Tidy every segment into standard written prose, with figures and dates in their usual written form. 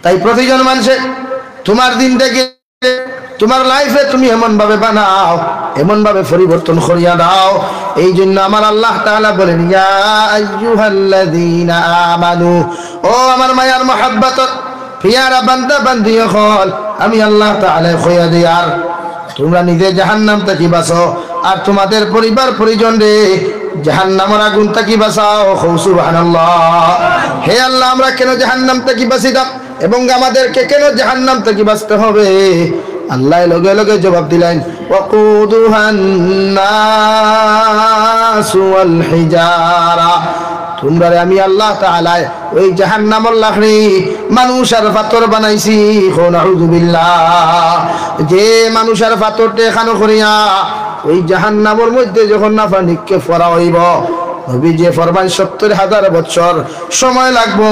তাই প্রতিজন মানুষে তোমার দিনটাকে তোমার লাইফে তুমি এমন ভাবে বানাও, এমন ভাবে পরিবর্তন করিয়া দাও। এই জন্য আমার আল্লাহ তাআলা বলেন, ইয়া আইয়ুহাল্লাযীনা আমানু, ও আমার মায়ার মহব্বত পিয়ারা বান্দা বান্দি হল, আমি আল্লাহ তাআলা কইয়া দিয়ার তোমরা নিজে জাহান্নাম থেকে বাঁচো আর তোমাদের পরিবার পরিজন রে জাহান্নামের আগুন থেকে বাঁচাও। সুবহানাল্লাহ। হে আল্লাহ, আমরা কেন জাহান্নাম থেকে বাঁচিতাম এবং আমাদেরকে কেন জাহান্নাম থেকে বাঁচতে হবে? আল্লাহ লগে লগে জবাব দিলেন, ওয়াকুদুহান নাসু ওয়াল হিজারা, তোমরা আমি আল্লাহ তাআলা ওই জাহান্নামের লাকড়ি মানুষ আর পাথর বানাইছি। নাউযু বিল্লাহ। যে মানুষ আর পাথরতে খানো করিয়া ওই জাহান্নামের মধ্যে যখন নাফা নিক্ষেপ করা হইব, নবী যে ফরমান ৭০,০০০ বছর সময় লাগবো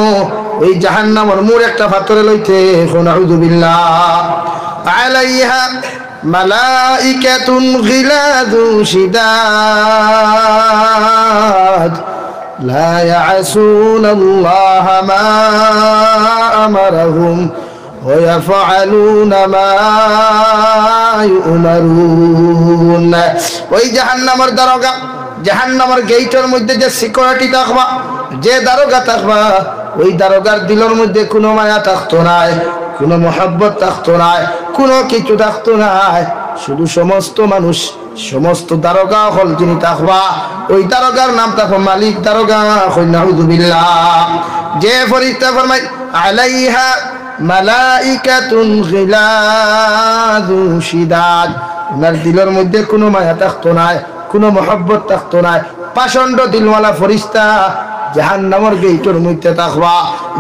ওই জাহান্নামের মূল একটা পাথরে লইতে। নাউযু বিল্লাহ। আলাইহা মালাইকাতুন গিলাযু শিদাদ লা ইয়াসুনাল্লাহা মা আমারাহুম ওয়া ইয়াফআলুনা মা ইউমারুন। ওই জাহান্নামের দারোগা, জাহান্নামের গেটের মধ্যে যে সিকিউরিটি থাকবা, যে দারোগা থাকবা, ওই দারোগার দিলের মধ্যে কোনো মায়া থাকতো নাই, কোনো মহব্বত থাকতো নাই, কোনো কিছু থাকতো নাই। শুধু সমস্ত মানুষ, সমস্ত দারোগা হল যিনি থাকবা, ওই দারোগার নাম থাকবো মালিক দারোগা। নাউযু বিল্লাহ। যে ফেরেশতা ফরমায় আলাইহা মালাইকাতুন গিলাযু শিদাদ, ওনার দিলের মধ্যে কোনো মায়া থাকতো নাই, কোনো মহব্বত থাকতো নাই, পাষণ্ড দিলওয়ালা ফেরেশতা জাহান্নামের গেটের মধ্যে থাকবা।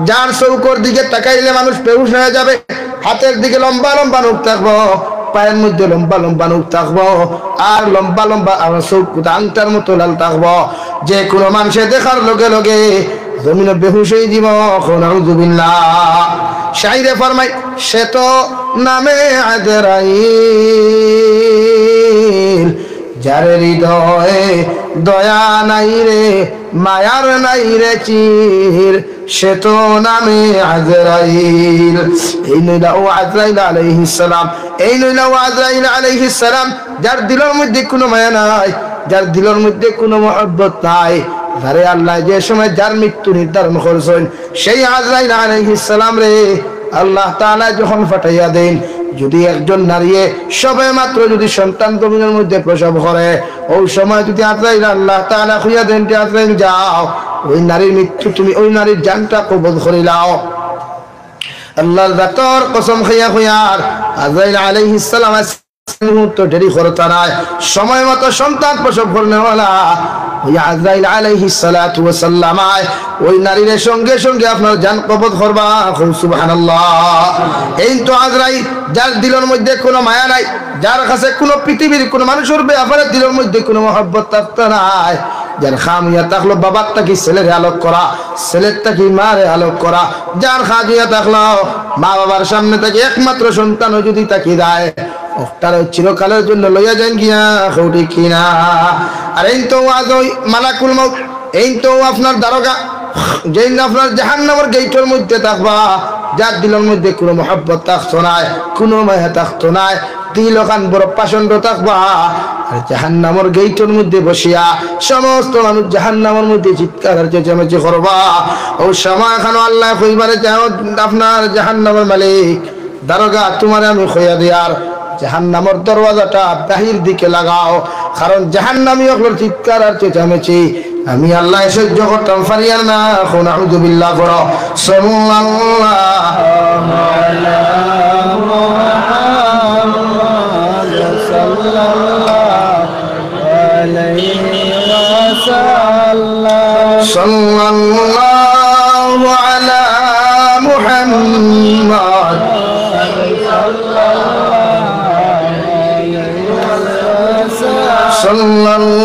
যার চৌকর দিকে তাকাইলে মানুষ বেহুশ হয়ে যাবে, হাতের দিকে লম্বা লম্বা নখ থাকবো, পায়ের মধ্যে লম্বা লম্বা নখ থাকবো, আর লম্বা লম্বা আমার চৌকুটা আংটার মতো লাল থাকবো। যে কোনো মানুষে দেখার লগে লগে জমিনে বেহুশ হয়ে দিব। নাউযু বিল্লাহ। শাইরে ফরমাই, সে তো নামে আজরাইল, যার হৃদয়ে দয়া নাই রে, মায়ার নাই রে চির, সে তো নামে আজরাইল। এই নইলা ও আজরাইল আলাইহিস সালাম, এই নইলা ও আজরাইল আলাইহিস সালাম, যার দিলের মধ্যে কোনো মায়া নাই, যার দিলের মধ্যে কোনো মহব্বত নাই, যারে আল্লাহ যে সময় যার মৃত্যু নির্ধারণ করেছেন, সেই আজরাইল আলাইহিস সালাম রে আল্লাহ তাআলা যখন ফাটাইয়া দেন, যদি একজন নারী সবে মাত্র যদি সন্তান জমিনের মধ্যে প্রসব করে, ওই সময় যদি আজরাইল আল্লাহ তাআলা খুইয়া দেন, আজরাইল যাও ওই নারীর মৃত্যু, তুমি ওই নারীর জানটা কবজ করে নাও। আল্লাহর জাতর কসম খাইয়া খুইয়ার আজরাইল আলাইহিস সালাম মুহূর্ত দেরি করতে নাই, সময় মতো সন্তান প্রসব করনেওয়ালা ওই আজরাইল আলাইহিস সালাতু ওয়াস সালাম ওই নারীর সঙ্গে সঙ্গে আপনার জান কবজ করবা। সুবহানাল্লাহ। এই তো আজরাইল, যার দিলের মধ্যে কোনো মায়া নাই, যার কাছে কোনো পৃথিবীর কোনো মানুষের ব্যাপারে দিলের মধ্যে কোনো মহব্বত থাকতে নাই, যার খামিয়া থাকলো বাবার তাকে ছেলের আলোক করা, ছেলের তাকে মারে আলোক করা, যার খাজিয়া থাকলো মা বাবার সামনে থেকে একমাত্র সন্তান যদি তাকে দেয়, ওটার চিরকালের জন্য লইয়া যান গিয়া হৌটি কিনা। আর এই তো আজ ওই মালাকুল মউত, এই তো আপনার দারোগা, যেই আপনার জাহান্নামের গেটের মধ্যে থাকবা, যার দিলের মধ্যে কোনো মহব্বত থাকতো নাই, কোনো মায়া থাকতো নাই, দিল খান বড় পাষণ্ড থাকবা। আর জাহান্নামের গেটের মধ্যে বসিয়া সমস্ত মানুষ জাহান্নামের মধ্যে চিৎকার আর চেঁচামেচি করবা। ও সময় এখানে আল্লাহ কইবারে যাও, আপনার জাহান্নামের মালিক দারোগা, তোমার আমি খইয়া দিয়ার জাহান্নামের দরওয়াজাটা বাহির দিকে লাগাও, কারণ জাহান্নামী হলো চিৎকার আর চেঁচামেচি আমি আল্লাহ সহ্য করতাম পারিয়ার না। নাউযু বিল্লাহ। করো সাল্লাল্লাহু আলা মুহাম্মদ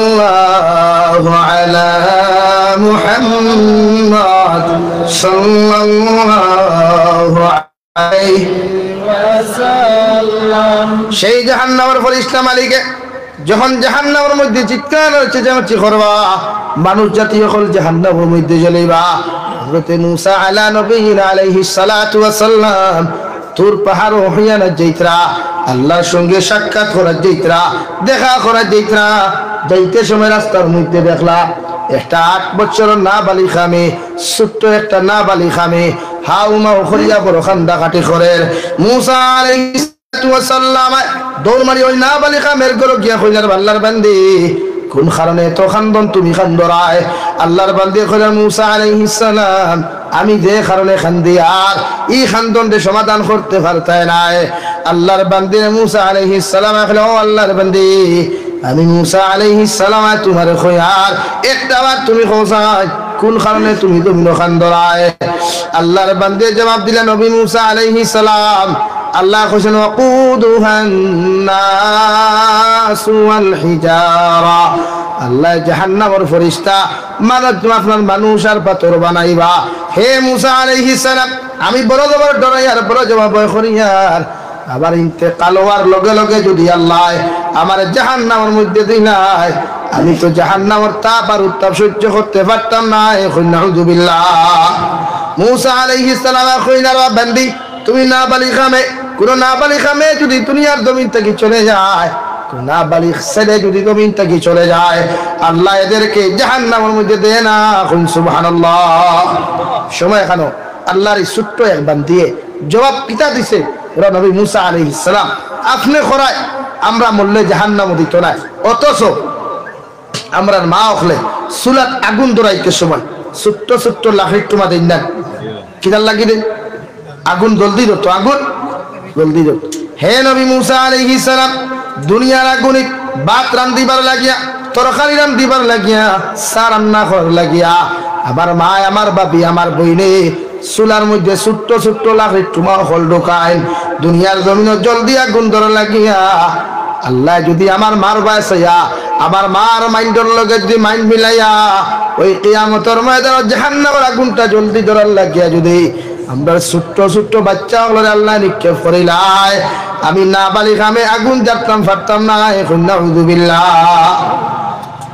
সাল্লাল্লাহু আলা মুহাম্মদ সাল্লাল্লাহু আলাইহি ওয়াসাল্লাম। সেই জাহান্নামের ফেরেশতা মালিকে যখন জাহান্নামের মধ্যে চিৎকার চেঁচামেচি করবা, মানুষ জাতি হল জাহান্নামের মধ্যে জ্বলিবা। হযরত মূসা আলা নবিয়িনা আলাইহিস সালাতু ওয়াস সালাম তুর পাহাড় হইয়ানা যাইতরা, আল্লাহর সঙ্গে সাক্ষাৎ করার যাইতরা, দেখা করার যাইতরা। যাইতে সময় রাস্তার মধ্যে দেখলা একটা 8 বছরের নাবালিকা মেয়ে, ছোট্ট একটা নাবালিকা মেয়ে হাউমা করিয়া বড় কান্দাকাটি করে। মূসা আলাইহিস সালাম দৌড় মারি ওই নাবালিকা মেয়ের ঘরে গিয়া কইলার, আল্লাহর বান্দি কোন কারণে তো খান্দন তুমি খান্দরায়? আল্লাহর বান্দি কইলেন, মূসা আলাইহিস সালাম আমি যে কারণে খান্দি আর এই খান্দনকে সমাধান করতে পারতাই নাই। আল্লাহর বান্দি মূসা আলাইহিস সালাম কইলেন, ও আল্লাহর বান্দি আমি মূসা আলাইহিস সালাম তোমার কইয়ার একটা বার তুমি কওসাই কোন কারণে তুমি খান্দরায়? আল্লাহর বান্দি জবাব দিলেন, নবী মূসা আলাইহিস সালাম আল্লাহ কইছেন ওয়াকুদুহান নাস ওয়াল হিজারা, আল্লাহ জাহান্নামের ফেরেশতা আপনার মানুষ আর পাথর বানাইবা। হে মূসা আলাইহিস সালাম আমি বড় জবর ডরাই আর বড় জবাব ভয় করিয়ার আবার ইন্তেকাল হওয়ার লগে লগে যদি আল্লাহ আমার জাহান্নামের মধ্যে দিলাই, আমি তো জাহান্নামের তাপ আর উত্তাপ সহ্য করতে পারতাম না। নাউযুবিল্লাহ। মূসা আলাইহিস সালাম কইলেন, বান্দি তুমি নাবালিকা মেয়ে, কোন নাবালিকা মেয়ে যদি দুনিয়ার জমিন থেকে চলে যায়, কোন নাবালিগ ছেলে যদি জমিন থেকে চলে যায়, আল্লাহ এদেরকে জাহান্নামের মধ্যে দেয় না। সুবহানাল্লাহ। সময় এখানে আল্লাহর এই ছোট্ট এক বান্দি জবাব পিতা দিছে, নবী মূসা আলাইহিস সালাম আপনি খরায় আমরা মরলে জাহান্নামে দিত না, অথচ আমরা মা হলে চুলাত আগুন ধরাইতে সময় ছোট্ট ছোট্ট লাঠির টুমা দেন না, কিদার লাগি দেন আগুন জলদি ধরতো, আগুন জলদি ধরতো। হে নবী মূসা আলাইহিস সালাম দুনিয়ার আগুনে ভাত রান্ধিবার লাগিয়া, তরকারি রান্ধিবার লাগিয়া, চা রান্না করার লাগিয়া আমার মা আমার বাবি আমার বইনে চুলার মধ্যে ছোট্ট ছোট্ট লাঠির টুমা হল ঢোকায় দুনিয়ার জমিনে জলদি আগুন ধরা লাগিয়া। আল্লাহ যদি আমার মার বাসাইয়া আমার মার মাইন্ডের লগে যদি মাইন্ড মিলাইয়া ওই কিয়ামতের ময়দানে জাহান্নামের আগুনটা জলদি ধরার লাগিয়া যদি আমরা ছোট্ট ছোট্ট বাচ্চা হলে আল্লাহ নিক্ষেপ করিলাই, আমি নাবালিকা আমি আগুন জ্বালতাম পারতাম না। নাউযুবিল্লাহ।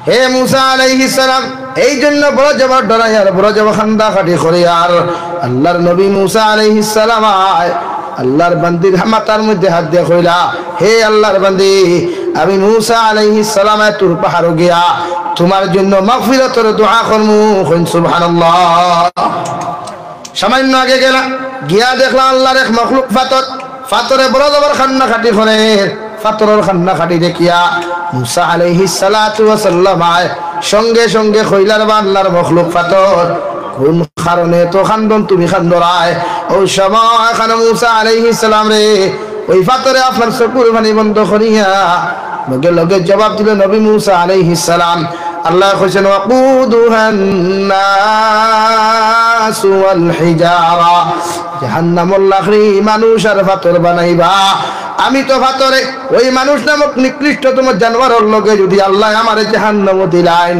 হে মূসা আলাইহিস সালাম এই জন্য বড় জবর ডরাই আর বড় জবর খান্দা কাটি করে আর আল্লাহর নবী মূসা আলাইহিস সালাম আল্লাহর বান্দির মাথার মধ্যে হাত দিয়ে কইলা, হে আল্লাহর বান্দি আমি মূসা আলাইহিস সালাম তুর পাহাড় গিয়া তোমার জন্য মাগফিরাতের দোয়া করমু। সুবহানাল্লাহ। সামান্য আগে গেলা গিয়া দেখলাম আল্লাহর এক মখলুক পাথর, পাথরে বড় জবর খান্না খাটি করে, পাথরের খান্না খাটি দেখিয়া মূসা আলাইহিস সালাতু ওয়াস সালাম সঙ্গে সঙ্গে কইলার, বা আল্লাহর মখলুক পাথর কোন কারণে তো খান্দন তুমি খান্দরায়? ওই সময় এখানে মূসা আলাইহিস সালাম রে ওই পাথরে আপনার চকুর পানি বন্ধ করিয়া লগে লগে জবাব দিল নবী মূসা আলাইহিস সালাম। আল্লাহ কইছেন ওয়াকুদুহান নাস ওয়াল হিজারা, জাহান্নামুল লাখরি মানুষ আর পাথর বানাইবা। আমি তো পাথরে ওই মানুষ নামক নিকৃষ্টতম জানোয়ারের লগে যদি আল্লাহ আমারে জাহান্নামে দিলেন,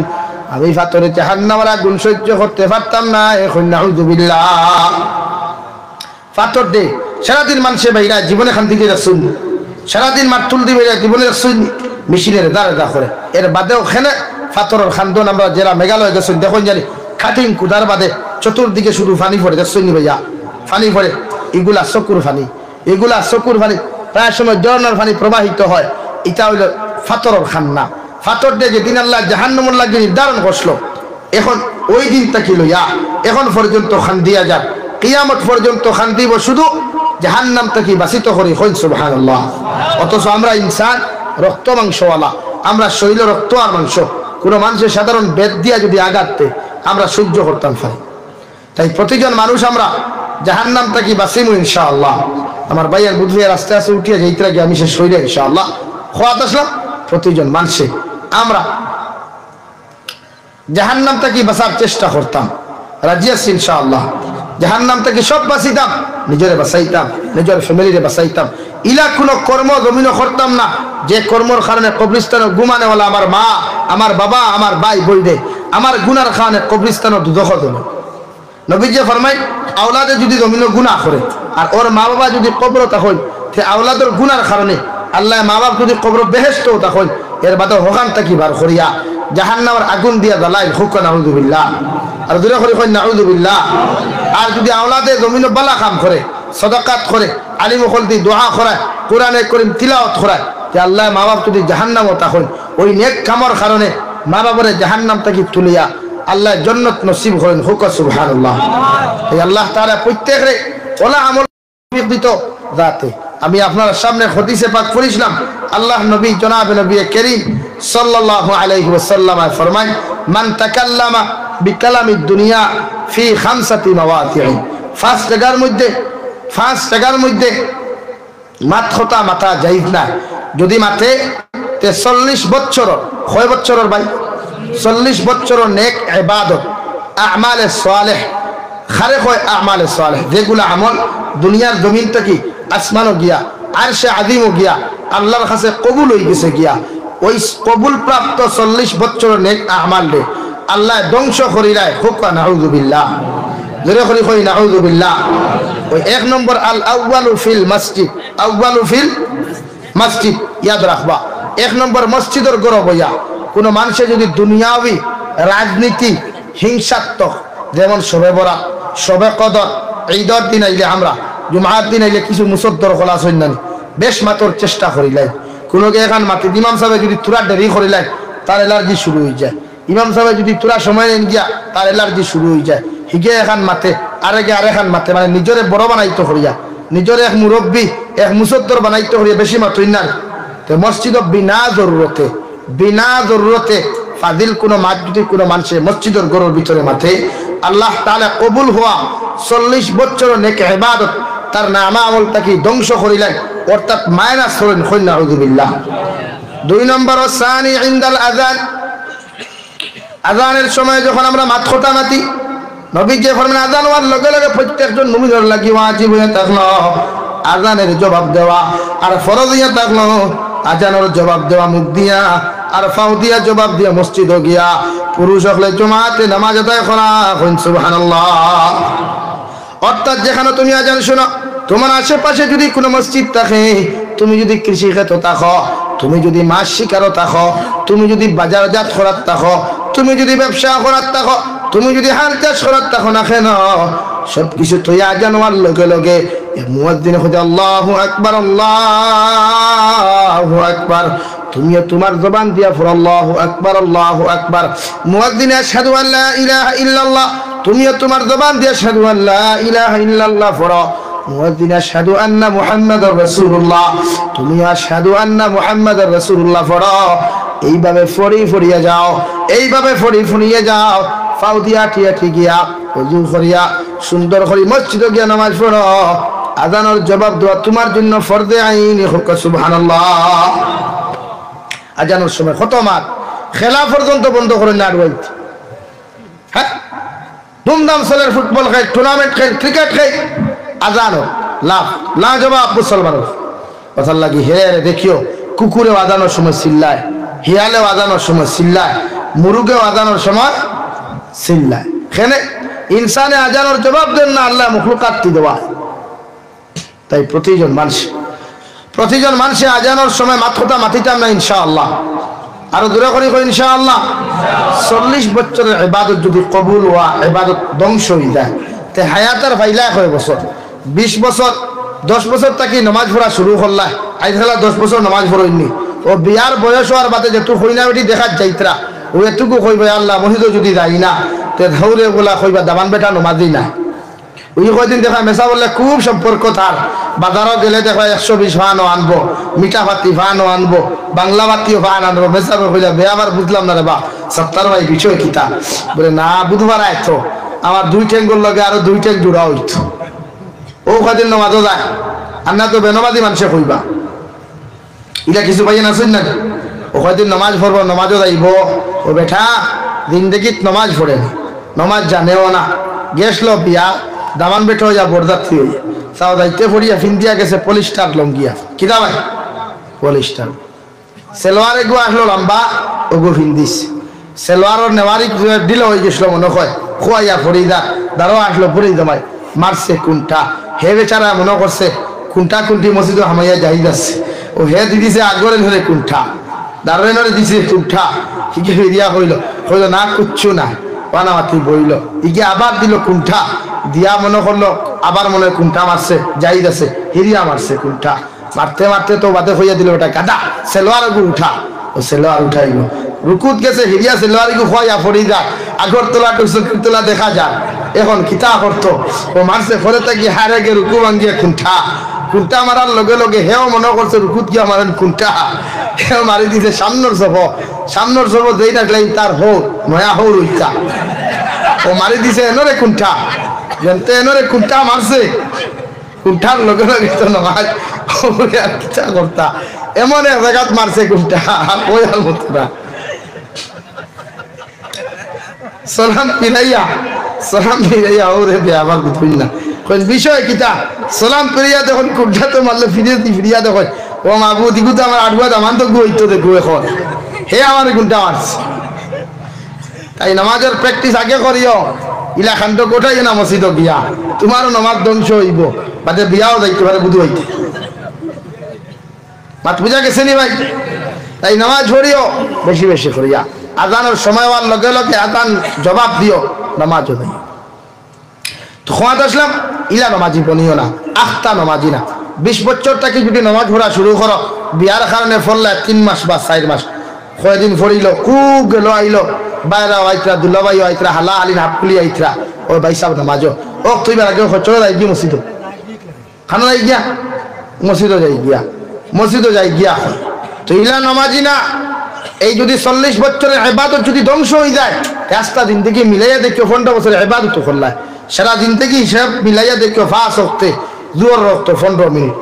আমি পাথরে জাহান্নামের আগুন সহ্য করতে পারতাম না। নাউযুবিল্লাহ। পাথর দে সারাদিন মানুষে বাইরা জীবনে খান দিকে রাখছুন, সারাদিন মাতুল দিবে জীবনে রাখছুন মেশিনের দাঁড়া করে, এর বাদেও খেলে পাথরের খান্দন আমরা যারা মেঘালয় গেছেন দেখুন জানি খাটিং কুদার বাদে চতুর্দিকে শুধু পানি পড়ে দেখছেন ভাইয়া, পানি পড়ে এগুলা চকুর পানি, এগুলা চকুর পানি প্রায় সময় ঝর্ণার পানি প্রবাহিত হয়। এটা হইল পাথরের খান্না। পাথর দিয়ে যেদিন আল্লাহ জাহান্নামের লাগে নির্ধারণ করলো, এখন ওই দিনটা কি লইয়া এখন পর্যন্ত খান দিয়া যাক, কিয়ামত পর্যন্ত খান দিব শুধু জাহান্নাম থেকে বাঁচিত করি। সুবহানাল্লাহ। অথচ আমরা ইনসান রক্ত মাংসওয়ালা, আমরা শরীর রক্ত আর মাংস, কোনো মানুষের সাধারণ বেদ দিয়া যদি আঘাততে আমরা সহ্য করতাম পারি। তাই প্রতিজন মানুষ আমরা জাহান্নাম থেকে বাঁচিমু ইনশাআল্লাহ। আমার ভাইয়ের বুধবিয়ার আস্তে আস্তে উঠিয়া যাইতরা গিয়ে আমি শেষ হইলে ইনশাআল্লাহ খোয়াত আসলাম। প্রতিজন মানুষে আমরা জাহান্নাম থেকে বাঁচার চেষ্টা করতাম, রাজি আছি ইনশাআল্লাহ। জাহান্নাম থেকে সব বাঁচিতাম, নিজেরে বাঁচাইতাম, নিজের ফ্যামিলিরে বাঁচাইতাম। ইলা কোনো কর্ম জমিনও করতাম না যে কর্মর কারণে কবরিস্তানে ঘুমানে হলো আমার মা, আমার বাবা, আমার ভাই বইলে আমার গুনার কারণে কবরিস্তানে দুদখ দেবে। নবীজি ফরমাই আওলাদে যদি জমিন গুনাহ করে আর ওর মা বাবা যদি কবর তখন সে আওলাদের গুনার কারণে আল্লাহ মা বাপ যদি কবর বেহেশত তখন এর বাদে হকান তাকি বার করিয়া জাহান্নামের আগুন দিয়া জ্বালাই হুক নাউযুবিল্লাহ আর দূরে করে কই নাউযুবিল্লাহ আর যদি আওলাদে জমিন বালা কাম করে সাদাকাত করে আলিম ওখল দি দোয়া করে কোরআনে করিম তিলাওয়াত করে যে আল্লাহ মা বাপ যদি জাহান্নামও তখন ওই নেক কামর কারণে মা বাবার জাহান্নাম তাকি তুলিয়া আল্লাহ জান্নাত নসিব করেন হুক সুবহানাল্লাহ এই আল্লাহ তাআলা প্রত্যেকরে ওলা আমল দিত যাতে আমি আপনার সামনে হাদিসে পাক পড়িছিলাম আল্লাহ নবী জনাব নবী করিম সাল্লাল্লাহু আলাইহি ওয়াসাল্লাম ফরমায় মান তাকাল্লামা বিকালামিদ দুনিয়া ফি খামসাতি মাওয়াতি'i পাঁচ জায়গার মধ্যে মাথা জায়েজ না যদি মাথে 43 বছর কয় বছরের ভাই 40 বছর নেক ইবাদত আমালে সালেহ খারে কয় আমালে সালেহ যেগুলো আমল দুনিয়ার জমিন থেকে আসমানও গিয়া আরশে আযীমও গিয়া আল্লাহর কাছে কবুল হয়ে গেছে গিয়া ওই কবুল প্রাপ্ত 40 বছর নেক আমাল রে আল্লাহ ধ্বংস করিরায় হুকা নাউযুবিল্লাহ জোরে করি কই নাউযুবিল্লাহ ওই এক নম্বর আল আউয়ালু ফিল মসজিদ ইয়াদ রাখবা এক নম্বর মসজিদের গরব হইয়া কোন মানুষে যদি দুনিয়াবি রাজনীতি হিংসাত্মক যেমন শবে বরাত শবে কদর ঈদের দিন আইলে আমরা জুমার দিন আইলে কিছু মুসদ্দর খলাস হইন না বেশ মাতর চেষ্টা করিলাই কোনোকে এখান মাতি ইমাম সাহেব যদি তুরা দেরি করিলাই তার এলার্জি শুরু হয়ে যায় ইমাম সাহেব যদি তুরা সময় নেন গিয়া তার এলার্জি শুরু হয়ে যায় হিগে এখান মাতে আরেগে আরেখান মাতে মানে নিজরে বড় বানাইতে করিয়া নিজরে এক মুরব্বী এক মুসদ্দর বানাইতে করিয়া বেশি মাতই না তো মসজিদ বিনা জরুরতে ফাজিল কোন মাসজিদে কোন মানুষের মসজিদের গরুর ভিতরে মাথে আল্লাহ তাআলা কবুল হওয়া 40 বছর নেক ইবাদত তার নামা আমল তাকে ধ্বংস করিলেন অর্থাৎ মাইনাস করেন কই নাউযুবিল্লাহ দুই নম্বর সানি ইনদাল আযান আযানের সময় যখন আমরা মাথা মাতি নবী যে ফরমান আযান হওয়ার লগে লগে প্রত্যেকজন মুমিনের লাগি ওয়াজিব হয়ে থাকলো আযানের জবাব দেওয়া আর ফরজ হয়ে থাকলো আযানের জবাব দেওয়া মুখ দিয়া আর ফাউ দিয়া জবাব দিয়া মসজিদে গিয়া পুরুষ হলে জুমাতে নামাজ আদায় করা কইন সুবহানাল্লাহ অর্থাৎ যেখানে তুমি আযান শোনো তোমার আশেপাশে যদি কোনো মসজিদ থাকে তুমি যদি কৃষি ক্ষেত্র থাকো তুমি যদি মাছ শিকারও থাকো তুমি যদি বাজারজাত করার থাকো তুমি যদি ব্যবসা করার থাকো তুমি যদি হাল চাষ করার থাকো না কেন সবকিছু তুই আযান হওয়ার লগে লগে মুয়াজ্জিন খুদে আল্লাহু আকবার তুমিও তোমার জবান দিয়া পড়ো আল্লাহু আকবার মুয়াজ্জিন আশহাদু আল্লা ইলাহা ইল্লাল্লাহ তুমিও তোমার জবান দিয়া আশহাদু আল্লা ইলাহা ইল্লাল্লাহ পড়ো মুয়াজ্জিন আশহাদু আন্না মুহাম্মাদুর রাসূলুল্লাহ তুমিও আশহাদু আন্না মুহাম্মাদুর রাসূলুল্লাহ পড়ো এইভাবে ফড়িয়ে যাও ফাউ দিয়া টিয়া গিয়া ওযু করিয়া সুন্দর করে মসজিদে গিয়া নামাজ পড়ো আযানের জবাব দেওয়া তোমার জন্য ফরজে আইন হোক সুবহানাল্লাহ আযানের সময় খতমাত খেলা পর্যন্ত বন্ধ করে না আড়াইতে হ্যাঁ ধুমধাম চলের ফুটবল খাই টুর্নামেন্ট খাই ক্রিকেট খাই আযানও লা জবাব মুসলমানের কথা লাগি হে রে দেখিও কুকুরে আযানের সময় চিল্লায় হিয়ালে আযানের সময় চিল্লায় মুরুগে আযানের সময় চিল্লায় কেনে ইনসানে আযানের জবাব দেন না আল্লাহ মখলুকাত দেওয়া তাই প্রতিজন মানুষে আযানের সময় মাথা মাতিতাম না ইনশাআল্লাহ আর দূরে করি ইনশাআল্লাহ 40 বছরের ইবাদত যদি কবুল হওয়া ইবাদত ধ্বংস হয়ে যায় তে হায়াতের ফাইলা কয় বছর 20 বছর 10 বছর থেকে নামাজ পড়া শুরু করলা আইতলা 10 বছর নামাজ পড়ইনি ও বিয়ার বয়স হওয়ার বাদে যে তুই হইনা বেটি দেখাত যাইতরা ও এটুকু কইবে আল্লাহ মহিদ যদি যাই না তে ধৌরে বলা কইবা দামান বেটা নামাজই না ওই কয়দিন দেখা মেসা বললে খুব সম্পর্ক তার বাজারও গেলে দেখা 120 ভানও আনবো মিঠা ভাতি ভানও আনবো বাংলা ভাতিও ভান আনবো মেসা কইলা বে আবার বুঝলাম না রে বা 70 ভাই বিষয় কিতা বলে না বুধবার আইতো আমার 2 ঠ্যাঙ্গর লগে আরো 2 ঠ্যাং জোড়া হইতো ও কয়দিন নামাজও যায় আর না তো বেনমাজি মানুষে কইবা ইলা কিছু ভাই না শুন না ও কয়দিন নামাজ পড়বো নামাজও যাইব ও বেটা জিন্দেগিত নামাজ পড়ে নামাজ জানেও না গেছলো বিয়া দামান বেটা হইয়া বরযাত্রী হইয়া তাও দায়িত্বে পড়িয়া ফিন্দিয়া গেছে পলিস্টার লঙ্গিয়া কিনা ভাই পলিস্টার সেলোয়ার এগু আসলো লম্বা ওগু ফিন্দিস সেলোয়ারের নেওয়ারি দিল হয়ে গেছিল মনে হয় খোয়াইয়া ফরিদা দাঁড়ো আসলো পরি জমাই মারছে কোনটা হে বেচারা মনে করছে কোনটা কোনটি মসজিদ হামাইয়া যাই যাচ্ছে ও হে দিদিছে আগরে ধরে কোনটা দারোয়ানরে দিছে কুণ্ঠা, ইকে ফিরিয়া কইল, কইল না কুচ্ছু না, পানা মাতি বইল, ইকে আবার দিল কুণ্ঠা, দিয়া মনে করলো আবার মনে হয় কুণ্ঠা মারছে, যাই আছে হিরিয়া মারছে কুণ্ঠা, মারতে মারতে তো বাদে হইয়া দিল ওটা গাদা সেলোয়ার উঠা, ও সেলোয়ার উঠাইল, রুকুত গেছে হিরিয়া সেলোয়ার খোয়া ফরি যা, আগরতলা টুসকিরতলা দেখা যায়। এখন খিতা করতো ও মারছে ফলে থাকি হারে গে রুকু ভাঙ্গিয়ে কুণ্ঠা, কুণ্ঠা মারার লগে লগে হেও মনে করছে রুকুত গিয়া মারেন কুণ্ঠা, হেও মারি দিছে সামনের সব যেই রাখলেন তার হৌ নয়া হৌ রইতা, ও মারি দিছে এনরে কুণ্ঠা, জানতে এনরে কুণ্ঠা মারছে, কুণ্ঠার লগে লগে তো নয় খিতা করতা, এমন এক জায়গাত মারছে কুণ্ঠা ওই আর মতো না। সালাম ফিরাইয়া ওরে বে আবার বুঝবি না বিষয় কিতা, সালাম ফিরিয়া দেখুন কুণ্ঠা তো মারলে ফিরিয়া দেখুন ও মাবু দিগু তো আমার আডুয়া দামান তো গুইতো দেখো এখন হে আমার কুণ্ঠা মারছে। তাই নামাজের প্র্যাকটিস আগে করিও, ইলা খান্ড কোটাই না মসজিদ বিয়া, তোমারও নামাজ ধ্বংস হইব, বাদে বিয়াও যাইতে পারে বুধ হইতে, মাত বুঝা গেছে নি ভাই? তাই নামাজ পড়িও বেশি বেশি করিয়া, আজানের সময় হওয়ার লগে লগে আজান জবাব দিও, নামাজও দেয়। তো খোয়াত আসলাম ইলা নামাজি বনিও না, আখতা নামাজি না। 20 বছর থেকে যদি নামাজ পড়া শুরু করো, বিয়ার কারণে ফললে 3 মাস বা 4 মাস কয়দিন ফরিল, খুব গেল আইলো, বাইরা আইতরা দুলাবাই আইতরা হালা আলিন হাফকুলি আইতরা, ও ভাই সাহেব নামাজও ও তুই আগে চলে যাই গিয়ে মসজিদ খানো যাই গিয়া মসজিদও যাই গিয়া তো ইলা নামাজি না। এই যদি 40 বছরের ইবাদত যদি ধ্বংস হয়ে যায়, রাস্তা দিন থেকে মিলাইয়া দেখো 15 বছরের ইবাদত করলা, সারা দিন থেকে হিসাব মিলাইয়া দেখো 5 ওয়াক্তে জোহর রক্ত 15 মিনিট,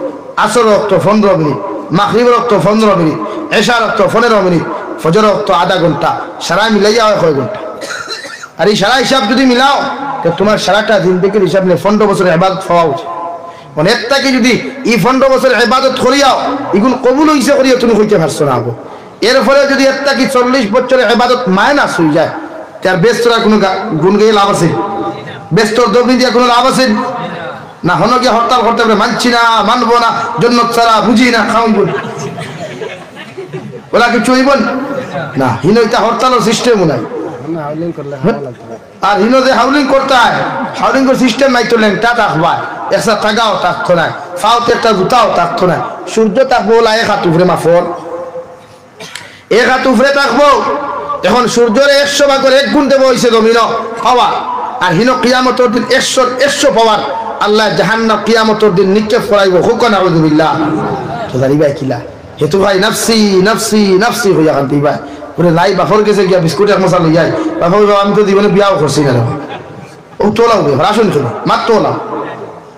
আসর রক্ত 15 মিনিট, মাগরিব রক্ত 15 মিনিট, এশা রক্ত 15 মিনিট, ফজর রক্ত আধা ঘন্টা, সারা মিলাইয়া হয় কয় ঘন্টা? আর এই সারা হিসাব যদি মিলাও তো তোমার সারাটা দিন থেকে হিসাব নিয়ে 15 বছরের ইবাদত হওয়া উচিত। মানে একটাকে যদি এই 15 বছরের ইবাদত করিয়াও এগুলো কবুল হইছে করিয়া তুমি হইতে পারছো না। এর ফলে যদি একটা কি 40 বছরের ইবাদত মাইনাস হয়ে যায়, তার ব্যস্তরা কোনো গুণ গিয়ে লাভ আছে? ব্যস্তর দবনি দিয়ে কোনো লাভ আছে না? হন গিয়ে হরতাল করতে পারে, মানছি না, মানবো না, জন্য ছাড়া বুঝি না, খাওয়াইব ওরা কিছু হইব না। হিনইতা হরতালের সিস্টেম নাই, আর হিনো যে হাউলিং করতে হয়, হাউলিং এর সিস্টেম নাই তো লেংটা থাকবা, একটা টাকাও থাকতো না, ফাউতে একটা জুতাও থাকতো না, সূর্য থাকবো ওলা এক হাত উপরে মাফর, এক হাত উপরে থাকবো। এখন সূর্যের 100 ভাগের 1 গুণ দেবো হইছে জমিন পাওয়া, আর হিনো কিয়ামতের দিন 100 পাওয়ার আল্লাহ জাহান্নাম কিয়ামতের দিন নিক্ষেপ করাইব। হুকুন আউযুবিল্লাহ। তো জানিবাই কিলা হেতু ভাই নাফসি নাফসি নাফসি হইয়া কান্তি ভাই ওরে লাই বাফর গেছে গিয়া বিস্কুট এক মশা লইয়াই, বাফর আমি তো জীবনে বিয়াও করছি না, ও তোলাও আসুন শুনো মাত তোলা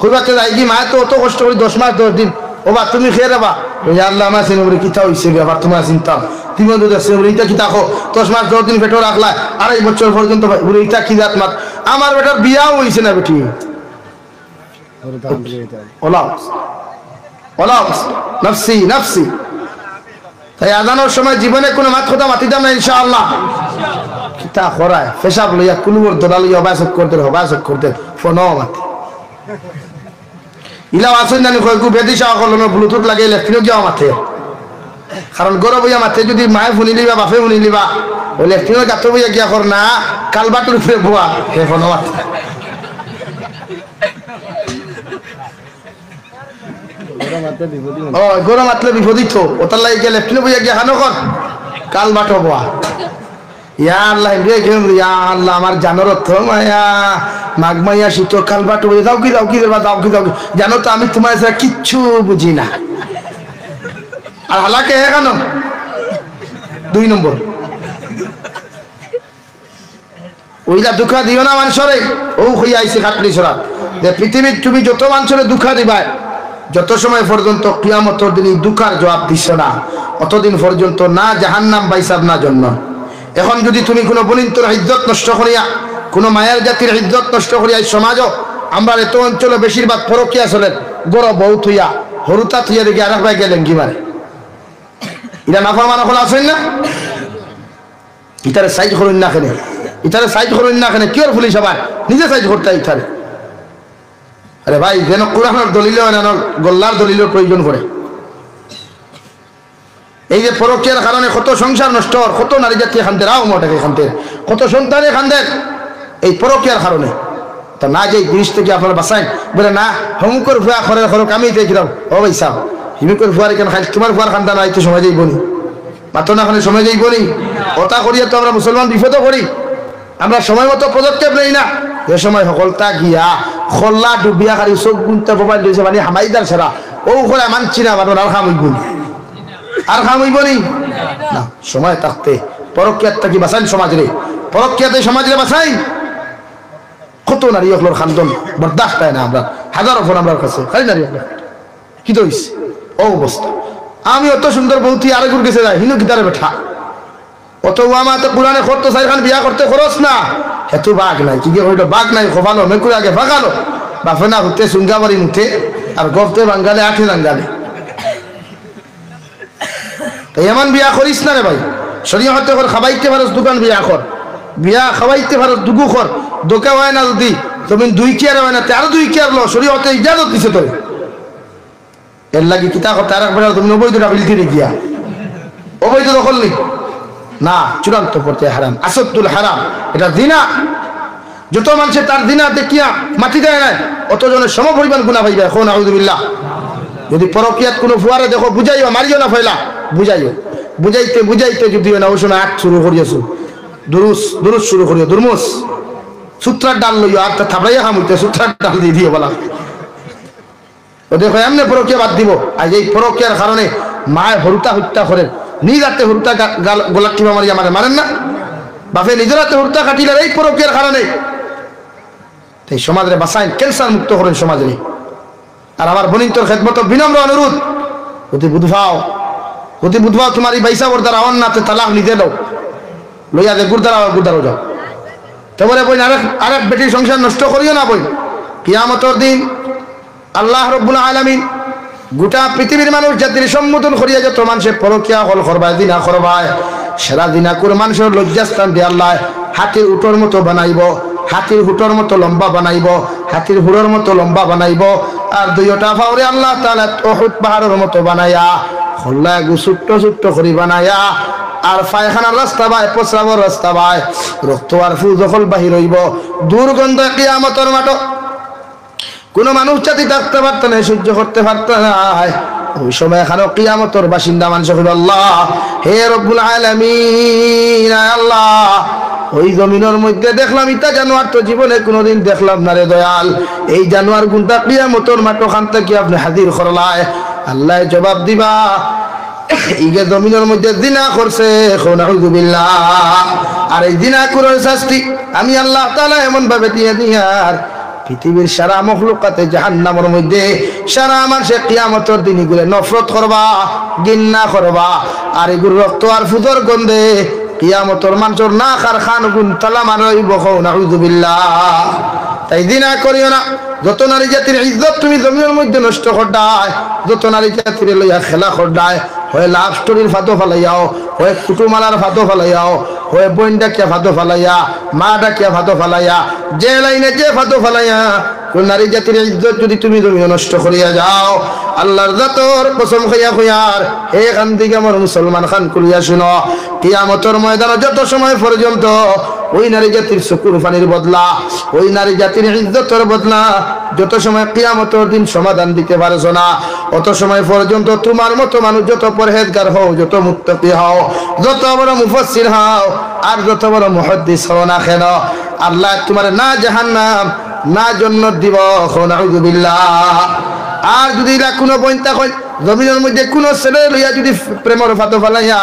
কইবাতে যাই কি মায়ের তো অত কষ্ট করি 10 মাস 10 দিন, ও বা তুমি খেয়ে রাবা আল্লাহ আমার সিনেবরে কিতা হইছে ব্যাপার তোমার চিন্তা, তুমি ইটা কি থাকো 10 মাস 10 দিন পেটও রাখলা, 2.5 বছর পর্যন্ত ইটা কি রাত মাত, আমার বেটার বিয়াও হইছে না বেটি, ওলাও ওলাও নাফসি নাফসি। তাই আজানোর সময় জীবনে কোনো মাত কথা মাতিতাম না ইনশাআল্লাহ। কিতা করায় পেশাব লইয়া কুলুর দোলা লইয়া অবাসক করতে ফোনও মাতি ইলাও আসেন জানি কয়েকু বেদিশা করলো ব্লুটুথ লাগিয়ে লেফটিনও গিয়া মাথে, কারণ গরব হইয়া মাথে যদি মায়ে শুনিলি বা বাপে শুনিলি বা ওই লেফটিনের গাত বইয়া গিয়া কর না কালবাটুর উপরে বোয়া সে ফোনও মাথে। গরম মাতলে বিপদীত ওটার লাগে গিয়ে লেফটিনে বইয়া গিয়া খানো কর কাল বাটো বোয়া। ইয়া আল্লাহ ইয়া আল্লাহ আমার জানোর অর্থ মায়া মাঘ মাইয়া শীত কাল বাটো বইয়া যাও কি জানো তো আমি তোমার ছাড়া কিচ্ছু বুঝি না। আর হালাকে হে কেন 2 নম্বর ওইলা দুঃখা দিও না মানুষরে, ও হইয়া আইসে খাটলি ছড়া যে পৃথিবীর তুমি যত মানুষরে দুঃখা দিবা, যত সময় পর্যন্ত কিয়ামতের দিন দুঃখার জবাব দিছ না অতদিন পর্যন্ত না জাহান্নাম বাইসাব না জন্য। এখন যদি তুমি কোনো বলিন্তর ইজ্জত নষ্ট করিয়া, কোনো মায়ের জাতির ইজ্জত নষ্ট করিয়া, সমাজও আমরা এত অঞ্চলে বেশিরভাগ পরকিয়া চলেন, গড় বউ থইয়া হরুতা থইয়া দেখি আর ভাই গেলেন কি মারে, এটা নাফরমান এখন আসেন না, ইটারে সাইজ করুন না কেনে, কি ওর পুলিশ আবার নিজে সাইজ করতে ইটারে। আরে ভাই যেন কোরআনের দলিল গোল্লার দলিলের প্রয়োজন করে, এই যে পরকীয়ার কারণে কত সংসার নষ্ট, কত নারী জাতি খানতে রাও মোটাকে খানতে, কত সন্তানে খানতে এই পরকীয়ার কারণে। তা না যে জিনিস থেকে আপনারা বাঁচান, বলে না হমুকর ভুয়া খরের খরক আমি দেখলাম, ও ভাই সাহ হিমুকর ভুয়ার কেন খাই, তোমার ভুয়ার খান্তা না একটু সময় যাইব নি, মাত্র না খানে সময় যাইব নি। ওটা করিয়া তো আমরা মুসলমান বিপদ করি, আমরা সময় মতো পদক্ষেপ নেই না। এ সময় সকলটা গিয়া খল্লা ডুবিয়া খালি চোখ গুনতে মোবাইল দিয়েছে মানে হামাইদার ছাড়া ও করে মানছি না মানুষ আর খামইব নি, আর খামইব নি না। সময় থাকতে পরকীয়াত থাকি বাঁচাইন সমাজরে, পরকীয়াতে সমাজরে বাঁচাই। কত নারী অকলোর খান্দন বরদাস্ত পায় না আমরা, হাজারো ফোন আমার কাছে খালি নারী অকল কি তো হইছে ও অবস্থা। আমি অত সুন্দর বৌতি আরেকুর গেছে যায় হিনু গিটারে বেঠা অত আমার তো পুরানে করতো চাইখান বিয়া করতে খরচ না, হেতু বাঘ নাই কি হইলো, বাঘ নাই খোফালো মেকুর আগে ফাঁকালো বাপে না উঠতে সুঙ্গাবাড়ি মুঠে আর গফতে বাঙ্গালে আঠে রাঙ্গালে। তাই এমন বিয়া করিস না রে ভাই, শরীয়তে কর খাবাইতে পারস দোকান বিয়া কর, বিয়া খাওয়াইতে পারস দুগু কর, দোকা হয় না যদি তুমি 2 কেয়ার হয় না আরো 2 কেয়ার লো, শরীয়তে ইজাজত দিছে তোরে। এর লাগি কিতা করতে আর একবার তুমি অবৈধ রাখলি গিয়া অবৈধ দখল নি না, চূড়ান্ত করতে হারাম, আসদ্দুল হারাম, এটা জিনা। যত মানুষে তার জিনা দেখিয়া মাটি দেয় না অতজনের সম পরিমাণ গুনাহ পাইবে। এখন আউযুবিল্লাহ। যদি পরকীয়াত কোনো ফুয়ারে দেখো বুঝাইও, মারিও না ফেলা, বুঝাইও, বুঝাইতে বুঝাইতে যদিও না ওই সময় আট শুরু করিয়াছো, দুরুস শুরু করিও, দুরমুস সূত্রার ডাল লইও আর থাপড়াইয়া খামুইতে সূত্রার ডাল দিয়ে দিও বলা ও দেখো এমনি পরকীয়া বাদ দিব। আর এই পরকীয়ার কারণে মায়ের হরুতা হত্যা করেন, নিজ হাতে হরুতা গোলাপ টিপা মারি আমার মারেন না, বাপে নিজের হাতে হরুতা কাটিলেন এই পরকীয়ার কারণে। এই সমাজে বাঁচাইন, ক্যান্সার মুক্ত করেন সমাজে। আর আমার বনিন্তর খেদমত বিনম্র অনুরোধ, অতি বুধভাও তোমার এই বাইসা ওর দ্বারা অন্যাতে তালাক নিজে দাও, লইয়া দে গুরদারাও যাও। তারপরে বই আরেক বেটির সংসার নষ্ট করিও না। বই কিয়ামতের দিন আল্লাহ রাব্বুল আলামিন গোটা পৃথিবীর মানুষ জাতির সম্বোধন করিয়া যত মানুষের পরকীয়া হল করবায় দিনা করবায়, সেরা দিনা করে মানুষের লজ্জাস্থান দিয়ে আল্লাহ হাতির উটোর মতো বানাইব, হাতির হুটোর মতো লম্বা বানাইব, হাতির হুড়োর মতো লম্বা বানাইব। আর 2টা ফাওরে আল্লাহ তাআলা উহুদ পাহাড়ের মতো বানাইয়া খোল্লা ছোট্ট ছোট্ট করে বানাইয়া আর পায়খানার রাস্তা বাই, প্রস্রাবের রাস্তা বাই, রক্ত আর ফু যখন বাহির হইব, দুর্গন্ধ কিয়ামতের মাঠ কোনো মানুষ জাতি থাকতে পারত না, সহ্য করতে পারত না। ওই সময় এখানে কিয়ামতের বাসিন্দা মানুষ হইল আল্লাহ, হে রব্বুল আলামিন, আল্লাহ ওই জমিনের মধ্যে দেখলাম ইটা জানোয়ার তো জীবনে কোনোদিন দেখলাম না রে দয়াল, এই জানোয়ার গুনটা কিয়ামতের মাঠ খান থেকে আপনি হাজির করলায়। আল্লাহ জবাব দিবা ইগে জমিনের মধ্যে জিনা করছে, নাউযুবিল্লাহ। আর এই জিনা করার শাস্তি আমি আল্লাহ তাআলা এমন ভাবে দিয়ে দিয়ার পৃথিবীর সারা মখলুকাতে জাহান্নামের মধ্যে সারা মানুষে কিয়ামতের দিন এগুলো নফরত করবা, ঘৃণা করবা। আর এগুলো রক্ত আর ফুদর গন্ধে কিয়ামতের মানুষের না খার খান গুণ তালা মারইব, নাউযুবিল্লাহ। তাই জিনা করিও না। যত নারী জাতির ইজ্জত তুমি জমিনের মধ্যে নষ্ট করদায়, যত নারী জাতির লইয়া খেলা করদায়, হয় লাভ স্টোরির ফাতো ফালাইয়াও, হয় কুটুমালার ফাতো ফালাইয়াও, হয় বোন ডাকিয়া ফাতো ফালাইয়া, মা ডাকিয়া ফাতো ফালাইয়া, যে লাইনে যে ফাতো ফালাইয়া কোন নারী জাতির ইজ্জত যদি তুমি জমিন নষ্ট করিয়া যাও, আল্লাহর জাতর কসম খাইয়া খুয়ার এখান থেকে আমার মুসলমান খান করিয়া শুনো, কিয়ামতের ময়দানে যত সময় পর্যন্ত ওই নারী জাতির চকুর পানির বদলা, ওই নারী জাতির ইজ্জতের বদলা যত সময় কিয়ামতের দিন সমাধান দিতে পারছো না, অত সময় পর্যন্ত তোমার মতো মানুষ যত পরহেজগার হও, যত মুত্তাকি হও, যত বড় মুফাসসির হও, আর যত বড় মুহাদ্দিস হও না কেন, আল্লাহ তোমার না জাহান্নাম না জান্নাত দিব, নাউযুবিল্লাহ। আর যদি এরা কোনো বইনতা কই জমিনের মধ্যে কোনো ছেলে লইয়া যদি প্রেমের ফাতো ফালাইয়া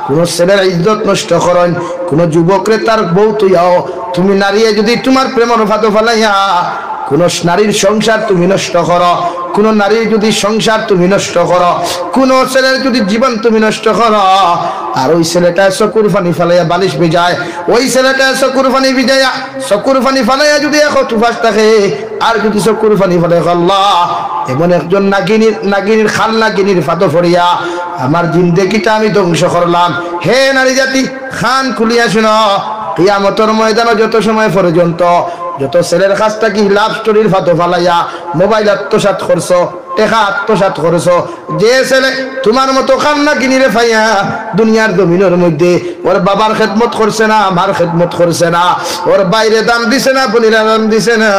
কোনো ছেলের ইজ্জত নষ্ট করেন, কোনো যুবকরে তার বউ তুইয়াও, তুমি নারী যদি তোমার প্রেমের ফাতো ফালাইয়া কোন নারীর সংসার তুমি নষ্ট করো, কোন নারীর যদি সংসার তুমি নষ্ট করো, কোন ছেলের যদি জীবন তুমি নষ্ট করো, আর ওই ছেলেটা চকুর পানি ফালাইয়া বালিশ ভিজায়, ওই ছেলেটা চকুর পানি ভিজাইয়া চকুর পানি ফালাইয়া যদি এখন তুফাস থাকে, আর যদি চকুর পানি ফালাই আল্লাহ এমন একজন নাগিনীর খাল নাগিনীর ফাতো ফরিয়া আমার জিন্দেগিটা আমি ধ্বংস করলাম। হে নারী জাতি খান খুলিয়া শুনো, কিয়ামতের ময়দানে যত সময় পর্যন্ত যত ছেলের কাছ থেকে লাভ স্টোরির ফাতো ফালাইয়া মোবাইল আত্মসাৎ করছো, টেকা আত্মসাৎ করেছো, যে ছেলে তোমার মতো কান্না কিনিরে ফাইয়া দুনিয়ার জমিনের মধ্যে ওর বাবার খেদমত করছে না, আমার খেদমত করছে না, ওর বাইরে দাম দিছে না, বলিরা দাম দিছে না,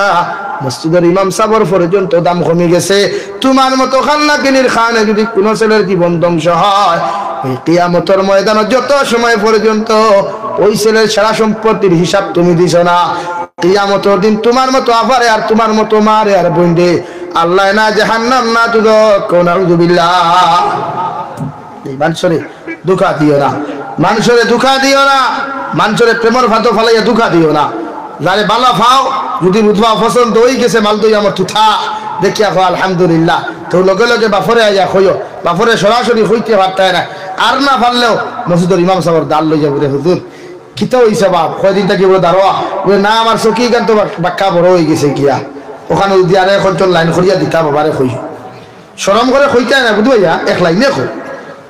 মসজিদের ইমাম সাহেবের পর্যন্ত দাম কমে গেছে, তোমার মতো কান্না কিনির খানে যদি কোন ছেলের জীবন ধ্বংস হয়, এই কিয়ামতের ময়দানে যত সময় পর্যন্ত ওই ছেলের সারা সম্পত্তির হিসাব তুমি দিছ না, কিয়ামতের দিন তোমার মতো আফারে আর তোমার মতো মারে আর বইন্ডে আল্লাহ না জাহান্নাম না দুদক, নাউযুবিল্লাহ। এই মানুষরে দুঃখা দিও না, মানুষরে দুঃখা দিও না, মানুষরে প্রেমর ভাত ফালাইয়া দুঃখা দিও না। যারে বালা ফাও যদি বুধবা পছন্দ হয়ে গেছে মাল দই আমার তুথা দেখিয়া খো আলহামদুলিল্লাহ, তো লগে লগে বাফরে আইয়া খইও, বাফরে সরাসরি হইতে পারতায় না, আর না পারলেও মসজিদের ইমাম সাহেবের দাল লই যাবো রে হুজুর কিতা হইছে বাপ কয়দিন থাকি বলে দাঁড়োয়া বলে না আমার চকি গান তো বাক্কা বড় হয়ে গেছে গিয়া, ওখানে যদি আর এখন চল লাইন করিয়া দিতা বাবারে কই সরম করে কইতে না বুঝ ভাইয়া, এক লাইনে কো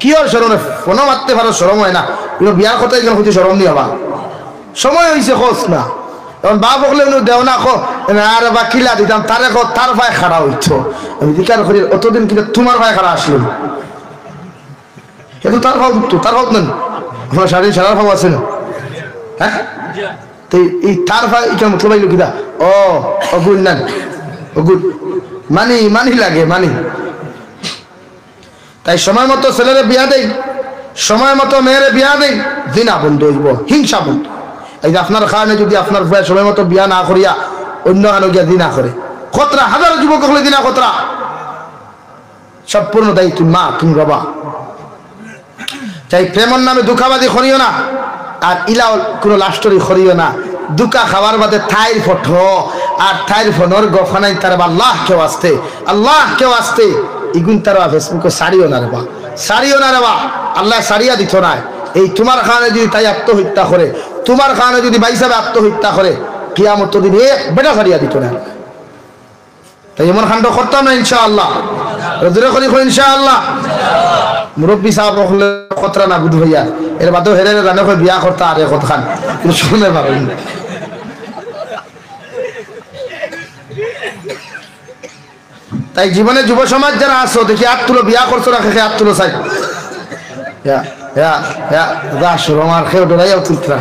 কি আর সরমে ফোনও মারতে পারো সরম হয় না, কিন্তু বিয়ার কথা এখানে হইতে সরম নি হবা সময় হয়েছে খোঁজ না, এখন বাপ হলে দেও না খো আর বা কিলা দিতাম তারে খো তার ভাই খাড়া হইতো, আমি দিকার করি অতদিন কিন্তু তোমার ভাই খাড়া আসলো কিন্তু তার ভাব তো তার ভাব নেন আপনার সারার ভাব আছে না, হ্যাঁ তো এই তার ভাই এটা মতলব আইলো কিনা ও অগুল নেন অগুল মানি মানি লাগে মানি। তাই সময় মতো ছেলেরে বিয়া দেই, সময় মতো মেয়েরে বিয়া দেই, জিনা বন্ধ হইব, হিংসা বন্ধ। এই যে আপনার কারণে যদি আপনার ভাই সময় মতো বিয়া না করিয়া অন্য কারো গিয়া দিনা করে খতরা, হাজারো যুবক হলে দিনা খতরা, সম্পূর্ণ দায়ী তুমি মা তুমি বাবা। তাই প্রেমর নামে দুঃখাবাদী করিও না, আর ইলাও কোনো লাস্টরি করিও না, দুকা খাবার বাদে থাইর ফটো আর থাইর ফোনর গফানাই তার আল্লাহ কেউ আসতে, আল্লাহ কেউ আসতে ইগুন তার ফেসবুকে সারিও না রে বা, সারিও না রে বা, আল্লাহ সারিয়া দিত না। এই তোমার কারণে যদি তাই আত্মহত্যা করে, তোমার কারণে যদি বাইসাবে আত্মহত্যা করে, কিয়ামত দিন এক বেটা সারিয়া দিত না। তাই এমন কাণ্ড করতাম না ইনশাআল্লাহ, রজুরে করি ইনশাআল্লাহ। মুরব্বী সাহেব হলে কতরা না বুধ ভাইয়া এর বাদেও হেরে জানে বিয়া করতে আরে কত খান কিন্তু শুনে পাবেন। তাই জীবনে যুব সমাজ যারা আসো দেখি হাত তুলো, বিয়া করছো না খেয়ে হাত তুলো চাই আমার খেয়ে ডরাইয়াও তুলতরা।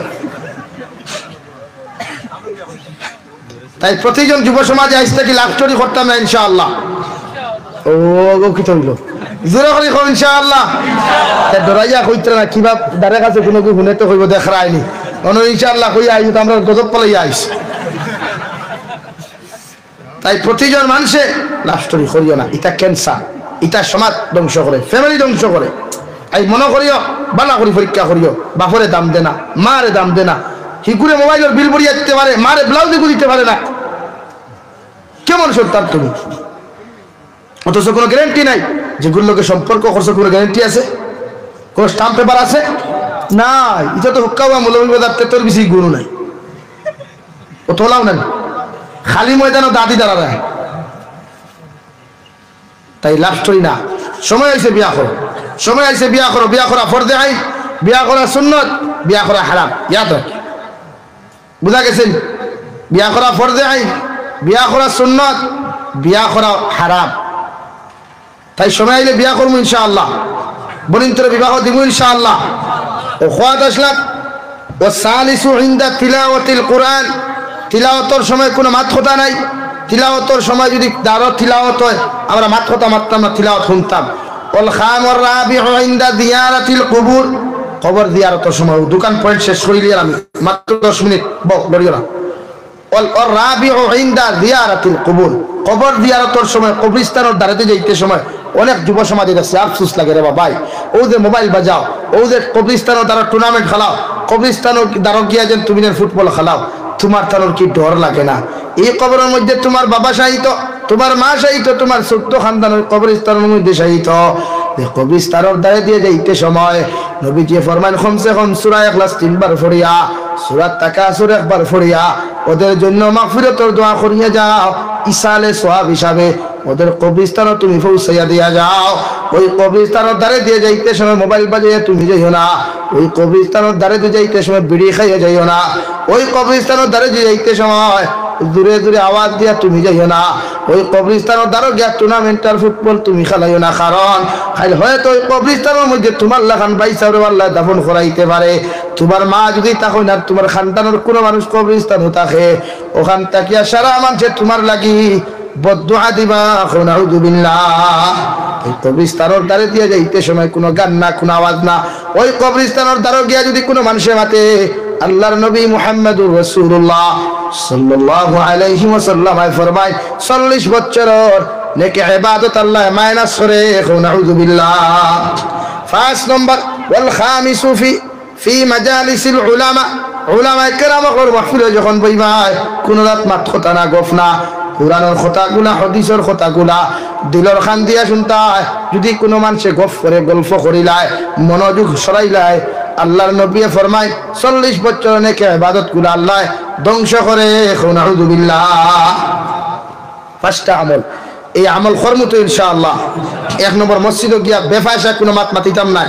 তাই প্রতিজন যুব সমাজে আসতে কি লাভ স্টোরি করতাম না ইনশাআল্লাহ। ও কি হইল জোরে করে কও ইনশাআল্লাহ। ডরাইয়া কইতরা না কিবা দারে কাছে কোনো কি শুনে তো কইব দেখরাইনি অন ইনশাআল্লাহ কই আইব তো আমরা গজব পালাই আইস। তাই প্রতিজন মানুষে লাভ স্টোরি করিও না, এটা ক্যান্সার, এটা সমাজ ধ্বংস করে, ফ্যামিলি ধ্বংস করে। এই মনে করিও বালা করি পরীক্ষা করিও, বাপরে দাম দে না, মারে দাম দে না, হিকুরে মোবাইলের বিল ভরিয়া দিতে পারে, মারে ব্লাউজ দিতে পারে না, কেমন সন্তান তুমি? অথচ কোনো গ্যারান্টি নাই যেগুলোকে সম্পর্ক করছে, কোনো গ্যারান্টি আছে? কোন স্টাম্প পেপার আছে? নাই। এটা তো হুক্কাওয়া মৌলবাদ তোর বেশি গুণ নাই, ও তোলাও নাই, খালি ময়দানও দাদি দাঁড়া দেয়। তাই লাভ স্টোরি না, সময় হয়েছে বিয়া করো, সময় হয়েছে বিয়া করো। বিয়া করা ফরজে আইন, বিয়া করা সুন্নত, বিয়া করা হারাম, ইয়াদ রাখি। বুঝা গেছেন? বিয়া করা ফরজে আইন, বিয়া করা সুন্নত, বিয়া করা হারাম। তাই সময় আইলে বিয়া করবো ইনশাআল্লাহ, বলিন তোর বিবাহ দিব ইনশাআল্লাহ। ও খোয়াত আসলাম ও সালিসু ইনদা তিলাওয়াতিল কোরআন, তিলাওয়াতের সময় কোনো মাত কথা নাই। তিলাওয়াতের সময় যদি দারো তিলাওয়াত হয় আমরা মাত কথা মারতাম না, তিলাওয়াত শুনতাম। ওল খামর রাবিউ ইনদা জিয়ারাতিল কুবুর, কবর জিয়ারতের সময় দোকান পয়েন্ট শেষ করে নিলাম আমি মাত্র 10 মিনিট বক লড়িও না। ওল রাবিউ ইনদা জিয়ারাতিল কুবুর, কবর জিয়ারতের সময় কবরস্থানের দাঁড়াতে যাইতে সময় অনেক যুব সমাজের কাছে আফসোস লাগে রে ভাই, ও যে মোবাইল বাজাও, ও যে কবরস্থানের দ্বারা টুর্নামেন্ট খেলাও, কবরস্থানের দ্বারা গিয়া যেন তুমি ফুটবল খেলাও, তোমার তানোর কি ডর লাগে না? এই কবরের মধ্যে তোমার বাবা শাহিত, তোমার মা শাহিত, তোমার ছোট্ট খানদানের কবরস্থানের মধ্যে শাহিত। কবরস্থানের দ্বারা দিয়ে যাইতে সময় নবীজি ফরমান খমসে খম সূরা ইখলাস 3 বার পড়িয়া, সূরা তাকাসুর 1 বার পড়িয়া ওদের জন্য মাগফিরাতের দোয়া করিয়া যাও, ইসালে সওয়াব হিসাবে ওদের কবরস্থানে তুমি পৌঁছাইয়া দিয়া যাও। ওই কবরস্থানের দ্বারে দিয়ে যাইতে সময় মোবাইল বাজিয়ে তুমি যাইও না, ওই কবরস্থানের দ্বারে দিয়ে যাইতে সময় বিড়ি খাইয়া যাইও না, ওই কবরস্থানের দ্বারে দিয়ে যাইতে সময় দূরে দূরে আওয়াজ দিয়া তুমি যাইও না, ওই কবরস্থানের দ্বারা গিয়া টুর্নামেন্টাল ফুটবল তুমি খেলাইও না, কারণ হয়তো ওই কবরস্থানের মধ্যে তোমার লাখান বাইসারে আল্লাহ দাফন করাইতে পারে। তোমার মা যদি তখন আর তোমার খানদানের কোনো মানুষ কবরস্থানও থাকে, ওখান তাকিয়া সারা মানুষে তোমার লাগি বদদুআ দিবা, নাউযু বিল্লাহ। এই কবরস্থানের দ্বারে দিয়ে যাইতে সময় কোনো গান না, কোনো আওয়াজ না। ওই কবরস্থানের দ্বারে গিয়া যদি কোনো মানুষের মাতে আল্লাহর নবী মুহাম্মদুর রাসূলুল্লাহ সাল্লাল্লাহু আলাইহি ওয়াসাল্লাম ফরমায় 40 বছরের নেকি ইবাদত আল্লাহ মাইনাস করে, নাউযু বিল্লাহ। 5 নম্বর ওয়াল খামিসু ফি মাজালিসিল উলামা, উলামায়ে কেরামের মাহফিলে যখন বইবায় কোন রাত মাত কথা না, গফ না, কুরআনের কথাগুলা হাদিসের কথাগুলা দিলর খান দিয়া শুনতায়। যদি কোনো মানুষে গফ করে গল্প করিলায়, মনোযোগ সরাইলায়, আল্লাহর নবী ফরমায় 40 বছর নেকি ইবাদতগুলা আল্লাহ ধ্বংস করে, নাউযু বিল্লাহ। 5টা আমল, এই আমল করমু তো ইনশাআল্লাহ। 1 নম্বর মসজিদে গিয়া বেফায়সা কোনো মাত মাতিতাম না।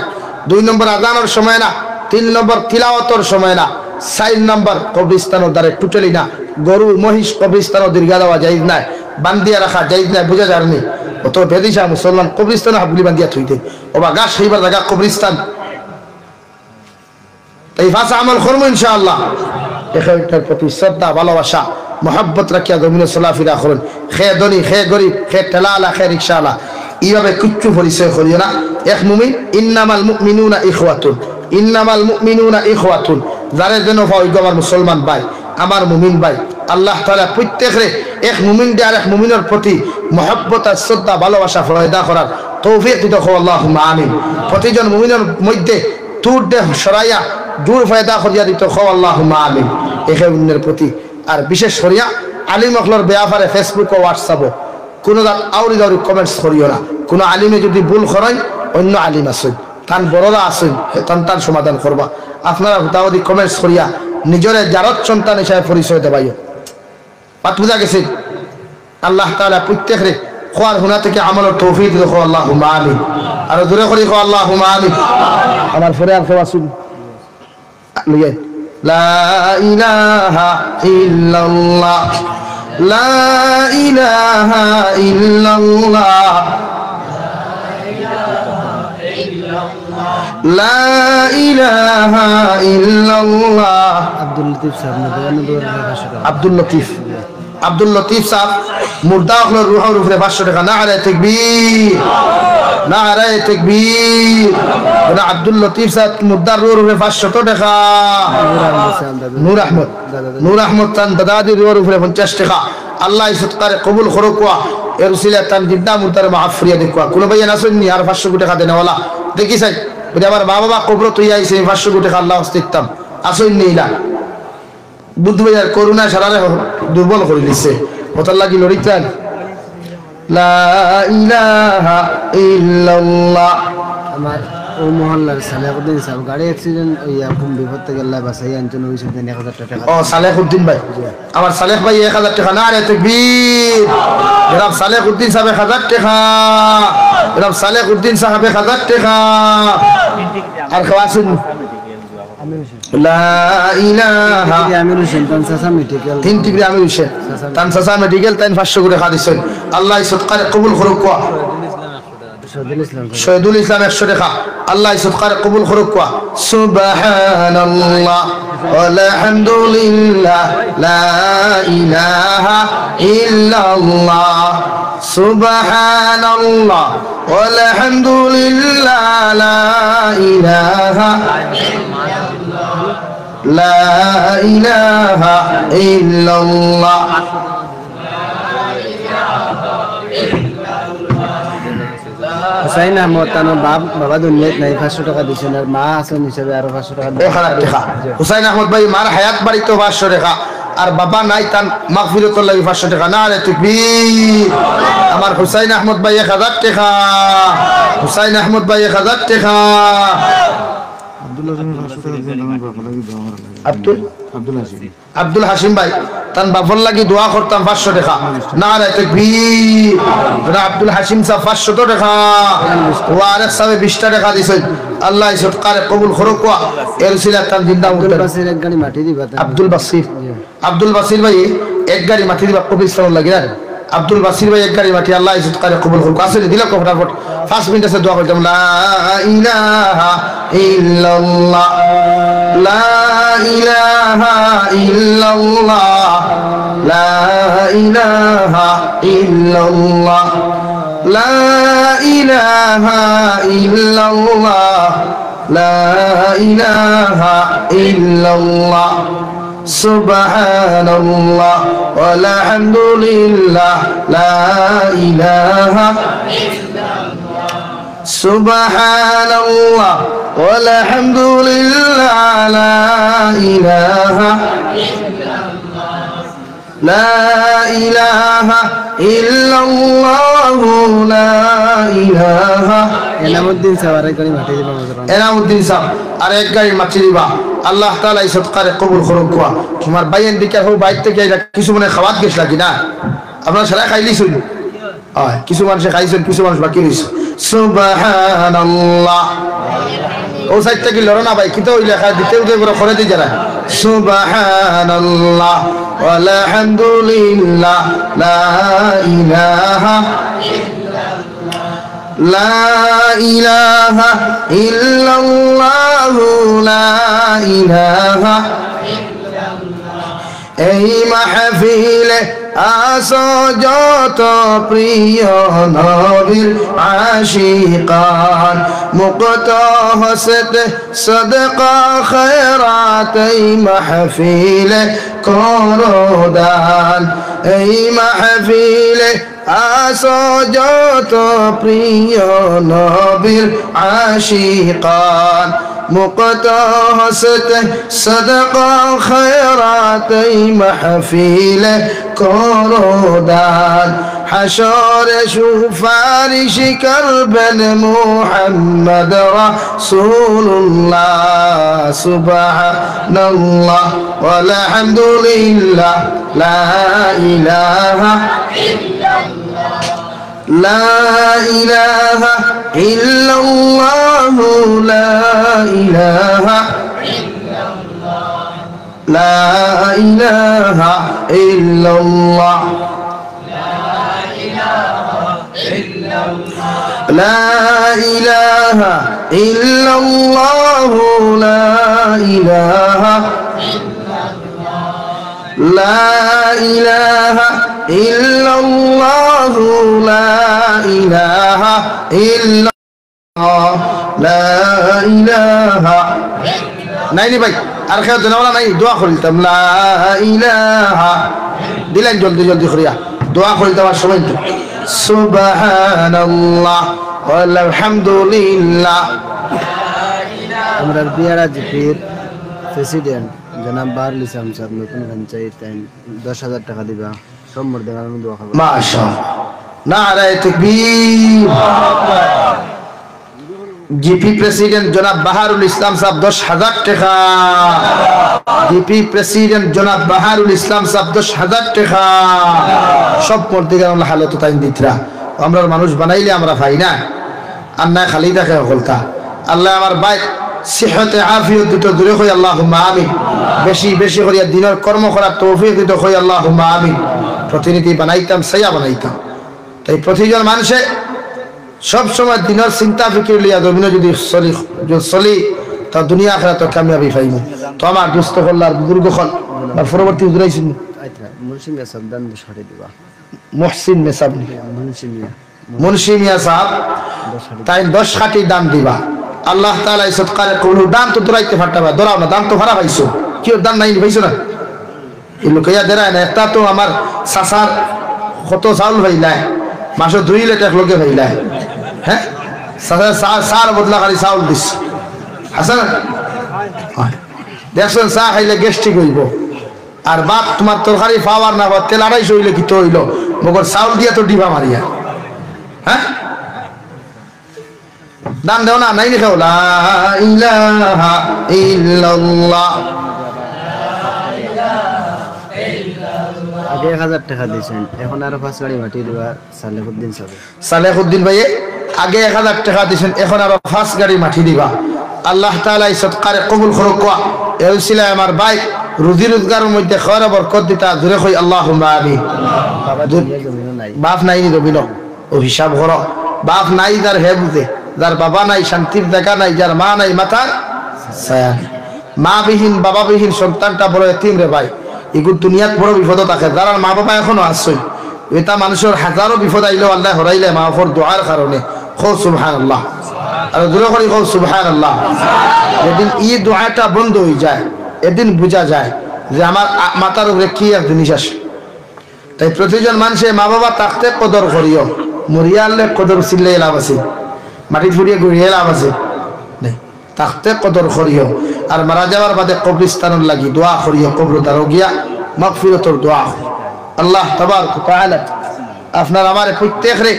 2 নম্বর আযানের সময় না। 3 নম্বর তিলাওয়াতের সময় না। 4 নম্বর কবরস্থানের দ্বারে টুটেলি না। গরু মহিষ কবরস্থানের দীর্ঘা দেওয়া জায়েজ নাই, বান্ধিয়া রাখা জায়েজ নাই, বুঝা যায়নি। অত বেদিশা মুসলমান কবরস্থানে হাবুলি বান্ধিয়া থইতে, ওবা গাছ সেইবার জায়গা কবরস্থান। এই 5 আমল করবো ইনশাআল্লাহ। এখানটার প্রতি শ্রদ্ধা ভালোবাসা মহব্বত রাখিয়া জমিনে চলাফেরা করুন। খে ধনী, খে গরিব, খে ঠেলাওয়ালা, খে রিক্সাওয়ালা, এইভাবে কিচ্ছু পরিচয় করিও না। এক মুমিন, ইন্নামাল মুমিনুনা ইখওয়াতুন, ইন্নামাল মুমিনুনা ইখওয়াতুন। যারে যেন ভাই আমার মুসলমান ভাই, আমার মুমিন ভাই, আল্লাহ তাআলা প্রত্যেকরে এক মুমিন দিয়ে আর এক মুমিনের প্রতি মহব্বত আর শ্রদ্ধা ভালোবাসা পয়দা করার তৌফিক দিতে হো, আল্লাহুম্মা আমিন। প্রতিজন মুমিনের মধ্যে তুর দেহ সরাইয়া জোর ফায়দা করিয়া দিতে হো, আল্লাহুম্মা আমিন। একে অন্যের প্রতি আর বিশেষ করিয়া আলিম অখলর বেয়াফারে ফেসবুক ও হোয়াটসঅ্যাপও কোনো আউরি দাউরি কমেন্টস করিও না। কোনো আলিমে যদি ভুল করেন, অন্য আলিম আসেন, তান বড়রা আসেন, তান সমাধান করবা। আপনারা হুতাহদি কমেন্টস করিয়া নিজের জারত সন্তান হিসাবে পরিচয় দেবাইও। পাত বুঝা গেছে? আল্লাহ তাআলা প্রত্যেকরে খোয়ার হুনা থেকে আমলের তৌফিক দেখো, আল্লাহুম্মা আমিন। আর দূরে করি খো, আল্লাহুম্মা আমিন। আমার ফরে আর কেউ আসুন লইয়েন। লা ইলাহা ইল্লাল্লাহ, লা ইলাহা ইল্লাল্লাহ, লা ইলাহা ইল্লাল্লাহ। আব্দুল লতিফ সাহেব, আব্দুল লতিফ সাহেব মুর্দা হলো রুহের উপরে 500 টাকা। নারে তাকবীর, নারে তাকবীর। আব্দুল লতিফ সাহেব মুর্দার রুহের উপরে 500 টাকা। নূর আহমদ, নূর আহমদ তান দাদাদি রুহের উপরে 50 টাকা। আল্লাহ সৎকারে কবুল করুক। এর উসিলা তান জিন্দা মুর্দার মাফ ফরিয়া দেখুয়া। কোন ভাই নাসুননি আর 500 টাকা দেনেওয়ালা দেখি চাই, বলে আমার মা বাবা কবর তুই আইছে 500 টাকা আল্লাহ হস্তিতাম আসইনি ইলা বুদ্ধ ভাইয়ার করুণা সারারে দুর্বল করে দিচ্ছে। ওটার লাগি লড়িতেন। লা ইলাহা ইল্লাল্লাহ। আমার ও মহল্লার সালেহুদ্দিন সাহেব গাড়ি অ্যাক্সিডেন্ট হইয়া খুব বিপদ থেকে আল্লাহ বাঁচাই আনছেন। ওই সেদিন 1000 টাকা। ও সালেহুদ্দিন ভাই, আমার সালেহ ভাই 1000 টাকা। নারে তাকবীর। জনাব সালেহুদ্দিন সাহেব 1000 টাকা। জনাব সালেহুদ্দিন সাহেব 1000 টাকা। আর খাওয়াছেন লা ইলাহা Amir Hossain তানসাসা medical, 3 degree Amir Hossain তানসাসা medical, তাই 500 করে খাদিছেন। আল্লাহ সদকারে কবুল করুক। শহীদুল ইসলাম 100 টাকা। আল্লাহ সদকারে কবুল করুক। সুবহানাল্লাহ আলহামদুলিল্লাহ লা ইলাহা ইল্লাল্লাহ, সুবহানাল্লাহ আলহামদুলিল্লাহ লা ইলাহা লা ইলাহা ইল্লাল্লাহ। হুসাইন আহমদ তানোর বাবা দুনিয়াত নাই, 500 টাকা দিছেন। আর মা আছেন হিসাবে আরো 500 টাকা। 1000 টাকা। হুসাইন আহমদ ভাই মার হায়াত বাড়িতে 500 টাকা। আর বাবা নাই, তান মাগফিরাতুল লাগি 500 টাকা। নারে তাকবীর। আমার হুসাইন আহমদ ভাই 1000 টাকা। হুসাইন আহমদ ভাই 1000 টাকা। আব্দুল হাসিম ভাই তান বাফর লাগি দোয়া করতাম 500 টাকা। নারে তাকবীর। আব্দুল হাসিম সাহেব 500 টাকা। ওয়ারেক সাহেব 20 টাকা দিছেন। আল্লাহ সদকারে কবুল করুক। এর সিলা তান জিন্দা মুদ্দা বাসির এক গানি মাটি দিবা। আব্দুল বাসির, আব্দুল বাসির ভাই এক গাড়ি মাটি দিবা কবরস্থান লাগে না আব্দুল বাসির ভাই এক গাড়ি মাটি আল্লাহ ইজ্জত করে কবুল করুক আসলে দিলা ফটাফট 5 মিনিট আছে দোয়া করতাম লা ইলাহা ইল্লাল্লাহ লা ইলাহা ইল্লাল্লাহ লা ইলাহা ইল্লাল্লাহ লা ইলাহা ইল্লাল্লাহ লা ইলাহা ইল্লাল্লাহ সুবহানাল্লাহ ওয়ালহামদুলিল্লাহ লা ইলাহা ইল্লাল্লাহ সুবহানাল্লাহ ওয়ালহামদুলিল্লাহ লা ইলাহা ইল্লাল্লাহ লা ইলাহা ইল্লাল্লাহ লা ইলাহা এনামুদ্দিন সাহেব আরেক গাড়ি মাটি দিবা মাঝরান এনামুদ্দিন সাহেব আরেক গাড়ি মাটি দিবা আল্লাহ তাআলা এই সদকারে কবুল করুক কোয়া তোমার বাইয়ের দিকে হো বাইক থেকে এটা কিছু মনে খাওয়াত গেছ লাগি না আপনারা সারা খাইলিছুন হয় কিছু মানুষ খাইছেন কিছু মানুষ বাকি রইছে সুবহানাল্লাহ ও সাইড থেকে লড়ো না ভাই কিতো ওই লেখা দিতে উদয় করে করে দি যারা সুবহানাল্লাহ ওয়ালহামদুলিল্লাহ লা ইলাহা লা ইলাহা ইল্লাল্লাহ লা ইলাহা এই মাহফিলে আসো যত প্রিয় নবীর আশিকান মুক্ত হসতে সদকা খয়রাত এই মাহফিলে করো দান এই মাহফিলে আসো যত প্রিয় নবীর আশিকান মুক্ত হসতে সদকা খয়রাত এই মাহফিলে করো দান হাশরে সুপারিশ করবেন মুহাম্মদ রাসূলুল্লাহ সুবহানাল্লাহ ওয়ালহামদুলিল্লাহ লা ইলাহা ইল্লাল্লাহ লা ইলাহা ইল্লাল্লাহ লা ইলাহা لا إله إلا الله لا إله إلا الله لا إله لا إله إلا الله لا إله إلا الله لا إله নাইনি ভাই আর খেয়ে দেনা নাই দোয়া করিতাম লা ইলাহা দিলেন জলদি জলদি করিয়া দোয়া করিতাম আর সময় তো সুবহানাল্লাহ আলহামদুলিল্লাহ আমরা বিয়ারা জিপির প্রেসিডেন্ট জনাব বারুল ইসলাম সাহেব নতুন পঞ্চায়েত 10,000 টাকা দিবা সম্মর দেওয়ার আমি দোয়া করব মাশাআল্লাহ নারায়ে তাকবীর জিপি প্রেসিডেন্ট জনাব বাহারুল ইসলাম সাহেব 10,000 টাকা জিপি প্রেসিডেন্ট জনাব বাহারুল ইসলাম সাহেব 10,000 টাকা সব করতে গেলাম হালত তাই দিতরা আমরা মানুষ বানাইলে আমরা পাই না আর না খালি দেখে হলতা আল্লাহ আমার ভাই সিহতে আফিয়ত দিত দূরে হই আল্লাহুম্মা আমিন বেশি বেশি করিয়া দিনের কর্ম করার তৌফিক দিত হই আল্লাহুম্মা আমিন প্রতিনিধি বানাইতাম সাইয়া বানাইতাম তাই প্রতিজন মানুষে সব সময় দিনের চিন্তা ফিকির লিয়া জমিনে যদি চলি তা দুনিয়া আখিরাতে কামিয়াবি পাইমু তো আমার দুস্থ হল্লার বুজুর্গ হল আর পরবর্তী উদরাইছেন আচ্ছা মুনশি মিয়া সাহেব দান 10 দিবা মুহসিন মেসাব মুনশি মিয়া সাহেব তাই 10 খাটি দান দিবা আল্লাহ তাআলা এই সদকারে কবুল দান তো দরাইতে ফাটাবা দরাও না দান তো ভাড়া পাইছো কি দান নাই পাইছো না এই লোকয়া দেরা না একটা তো আমার সাসার কত চাউল ভাইলা মাসে 2 লিটার লোকে ভাইলা হ্যাঁ সার বদলা খালি চাউল দিস হাসান দেখছেন চা খাইলে গ্যাস্ট্রিক হইব আর বাপ তোমার তরকারি পাওয়ার না তেল 250 হইলে কি তো হইল মগর চাউল দিয়া তো ডিবা মারিয়া হ্যাঁ দান দেও না নাই লিখাও লা ইলাহা ইল্লাল্লাহ আগে 1000 টাকা দিয়েছেন এখন আরো 5 গাড়ি মাটি দিবা সালেহুদ্দিন সাহেব সালেহুদ্দিন ভাই আগে 1000 টাকা দিয়েছেন এখন আরো 5 গাড়ি মাটি দিবা আল্লাহ তাআলা এই সদকারে কবুল করুক এই উসিলায় আমার ভাই রুজি রোজগারের মধ্যে খয়র বরকত দিতা জোরে কই আল্লাহুম্মা আমিন। বাবা দুনিয়া জমিনও নাই। বাপ নাই রবিল ও হিসাব করো, বাপ নাই যার হে বুঝে, যার বাবা নাই শান্তির দেখা নাই, যার মা নাই মাথার ছায়া নাই। মা বিহীন বাবা বিহীন সন্তানটা বড় এতিম রে ভাই, এগুলো দুনিয়াত বড় বিপদ থাকে। যারা মা বাবা এখনো আসছই, এটা মানুষের হাজারো বিপদ আইলেও আল্লাহ হরাইলে মা বাবার দোয়ার কারণে খো সুবহানাল্লাহ, আর দূরে করি খো সুবহানাল্লাহ। যেদিন এই দোয়াটা বন্ধ হয়ে যায়, এদিন বোঝা যায় যে আমার মাথার উপরে কি এক জিনিস আসে। তাই প্রতিজন মানুষের মা বাবা থাকতে কদর করিও, মরিয়া আনলে কদর চিল্লে লাভ আছে, মাটি ফুরিয়ে ঘুরিয়ে লাভ আছে নেই, থাকতে কদর করিও। আর মারা যাওয়ার বাদে কবরস্থানের লাগি দোয়া করিও, কবর দ্বারা গিয়া মাগফিরাতের দোয়া। আল্লাহ তাবারক ওয়া তাআলা আপনার আমার প্রত্যেক রে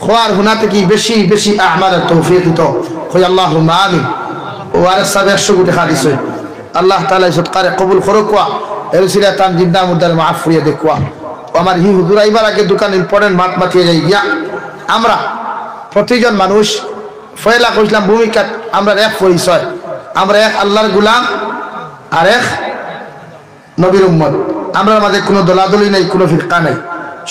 খোয়ার হুনাতে কি বেশি বেশি আমাদের তৌফিক দিত, কই আল্লাহুম্মা আমিন। ও আর সব 100 কোটি হাদিস আল্লাহ তাআলা সৎকারে কবুল করুক। এর সিলা তাম জিন্দা মুদার মাফ করিয়ে দেখুয়া। আমার হি হুজুর আইবার আগে দোকান ইম্পর্টেন্ট মাত মাতিয়ে যাই গিয়া আমরা প্রতিজন মানুষ ফয়লা কইলাম ভূমিকা আমরা এক পরিচয়, আমরা এক আল্লাহর গোলাম আর এক নবীর উম্মত। আমরা মাঝে কোনো দলাদলি নাই, কোনো ফিরকা নাই।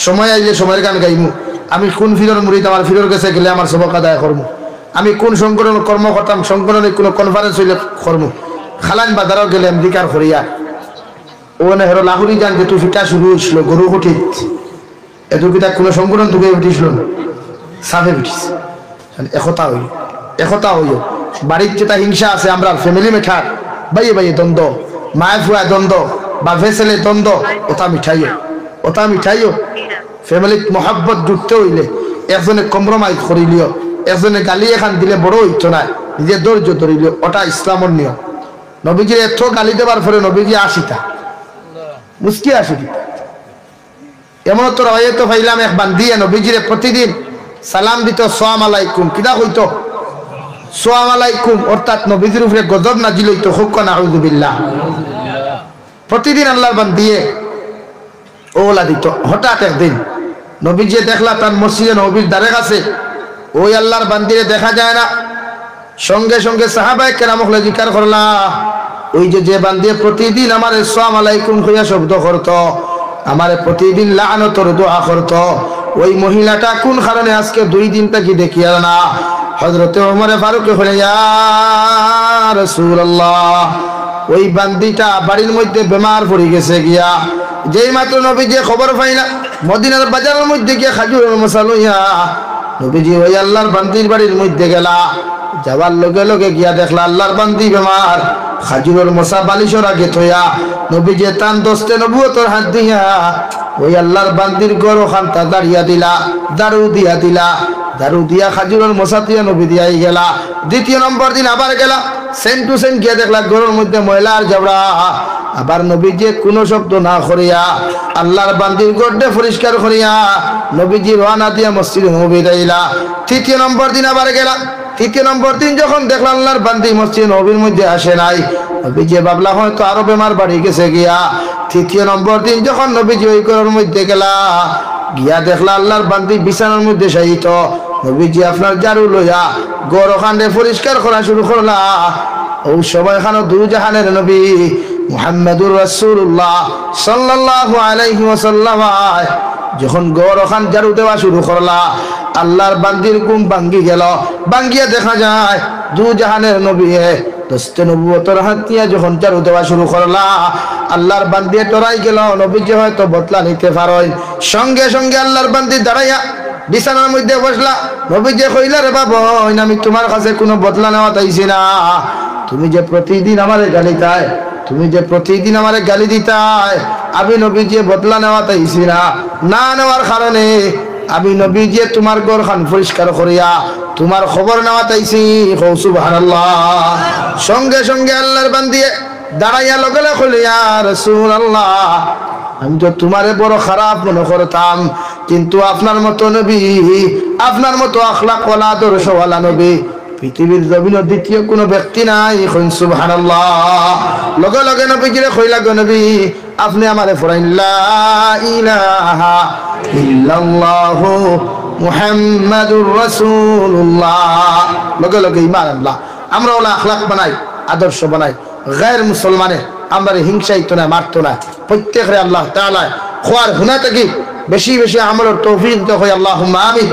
সময় আইলে সময়ের গান গাইমু। আমি কোন ফিরর মুরিদ, আমার ফিরর কাছে গেলে আমার সবক আদায় করবো। আমি কোন সংগঠন কর্ম করতাম, সংগঠনে কোনো কনফারেন্স হইলে করবো। খালান বাজারও গেলে দিকার করিয়া ওনে হেরো লাহুরি যান যে তুই ফিটা শুরু হয়েছিল গরু উঠিত এত কিতা কোনো সংগঠন তোকে উঠিছিল সাফে উঠিস। একতা হইল, একতা হইল। বাড়ির যেটা হিংসা আছে আমরা ফ্যামিলি মেঠার বাইয়ে বাইয়ে দ্বন্দ্ব, মায়ে ফুয়া দ্বন্দ্ব, বাপে ছেলে দ্বন্দ্ব, ওটা মিঠাইও, ওটা মিঠাইও। ফ্যামিলিত মহাব্বত জুটতে হইলে একজনে কম্প্রোমাইজ করিলিও, একজনে গালি এখান দিলে বড় হইতো না, নিজে ধৈর্য ধরিলিও, ওটা ইসলামের নিয়ম। নবীজির এত গালি দেবার পরে নবীজি আসিতা মুস্কি আসি এমন তো রয়েতো পাইলাম এক বান্দিয়ে নবীজিরে প্রতিদিন সালাম দিত সালাম আলাইকুম, কিদা হইতো সালাম আলাইকুম, অর্থাৎ নবীজির উপরে গজব নাজিল হইতো, হুক্ক নাউযুবিল্লাহ। প্রতিদিন আল্লাহর বান্দিয়ে ওলা দিত। হঠাৎ একদিন নবীজি দেখলা তার মসজিদে নবীর দ্বারে কাছে ওই আল্লাহর বান্দিরে দেখা যায় না। সঙ্গে সঙ্গে সাহাবায়ে কেরাম হলে জিকার করলা, ওই যে বান্দিয়ে প্রতিদিন আমার আসসালামু আলাইকুম কইয়া শব্দ করত, আমারে প্রতিদিন লাআনতর দোয়া করত, ওই মহিলাটা কোন কারণে আজকে 2 দিন থেকে দেখি আর না। হযরত ওমর ফারুক বলে ইয়া রাসূলুল্লাহ, ওই বান্দিটা বাড়ির মধ্যে বেমার পড়ে গেছে গিয়া। যেই মাত্র নবীজি খবর পাইলা মদিনার বাজারের মধ্যে গিয়া খাজুরের মশা লইয়া নবীজি ওই আল্লাহর বান্দির বাড়ির মধ্যে গেলা। যাওয়ার লগে লগে গিয়া দেখলা আল্লাহর বান্দি বেমার, খাজুরের মশা বালিশের আগে থইয়া নবীজি তান দস্তে নবুয়তর হাত দিয়া ওই আল্লাহর বান্দির গরো খান্তা দাঁড়িয়া দিলা, দারু দিয়া দিলা, দারু দিয়া খাজুরের মশা দিয়া নবী দিয়াই গেলা। দ্বিতীয় নম্বর দিন আবার গেলা, সেন টু সেন গিয়া দেখলা গরুর মধ্যে ময়লার জাবড়া। আবার নবীজি কোনো শব্দ না করিয়া আল্লাহর বান্দির গড়ে পরিষ্কার করিয়া নবীজি রওনা দিয়া মসজিদে নবী যাইলা। তৃতীয় নম্বর দিন আবার গেলা। তৃতীয় নম্বর দিন যখন দেখলাম আল্লাহর বান্দি মসজিদ নবীর মধ্যে আসে নাই, নবীজি ভাবলা হয়তো আরো বেমার বাড়ি গেছে গিয়া। তৃতীয় নম্বর দিন যখন নবীজি ওই ঘরের মধ্যে গেলা, গিয়া দেখলা আল্লাহর বান্দি বিছানার মধ্যে শায়িত। নবীজি আপনার জারু লইয়া গড় ওখানে পরিষ্কার করা শুরু করলা। ও সময় খানো দুজাহানের নবী মুহাম্মদুর রাসূলুল্লাহ সাল্লাল্লাহু আলাইহি ওয়াসাল্লাম যখন গড় ওখান জারু দেওয়া শুরু করলা, আল্লাহর বান্দির ঘুম ভাঙ্গি গেল। ভাঙ্গিয়া দেখা যায় দুজাহানের নবী দস্তে নবুয়তর হাত দিয়া যখন জারু দেওয়া শুরু করলা, আল্লাহর বান্দি টরাই গেল। নবীজি হয়তো বদলা নিতে পারেন। সঙ্গে সঙ্গে আল্লাহর বান্দি দাঁড়াইয়া বিছানার মধ্যে বসলা। নবীজি কইলা রে বাবা, আমি তোমার কাছে কোনো বদলা নেওয়া চাইছি না। তুমি যে প্রতিদিন আমারে গালি দাও, তুমি যে প্রতিদিন আমারে গালি দিতাই, আমি নবীজি বদলা নেওয়া চাইছি না। না নেওয়ার কারণে আমি নবীজি তোমার ঘর খান পরিষ্কার করিয়া তোমার খবর নেওয়া চাইছি। সুবহানাল্লাহ। সঙ্গে সঙ্গে আল্লাহর বান্দি দাঁড়াইয়া লগে লগে কইল ইয়া রাসূলুল্লাহ, আমি তো তোমারে বড় খারাপ মনে করতাম, কিন্তু আপনার মতো নবী, আপনার মতো আখলাক ওয়ালা আদর্শ ওয়ালা নবী পৃথিবীর জমিনে দ্বিতীয় কোনো ব্যক্তি নাই। সুবহানাল্লাহ। লগে লগে নবীজিরে কইলা গো নবী, আপনি আমারে ফরাইন লা ইলাহা ইল্লাল্লাহু মুহাম্মাদুর রাসূলুল্লাহ। লগে লগে ঈমান আনলা। আমরা ওলা আখলাক বানাই, আদর্শ বানাই। গায়ের মুসলমানে আমরা হিংসাইতো না, মারতো না। প্রত্যেকরে আল্লাহ তাআলা খোয়ার হুনা থেকে বেশি বেশি আমলের তৌফিক দাও হয়, আল্লাহুম্মা আমিন।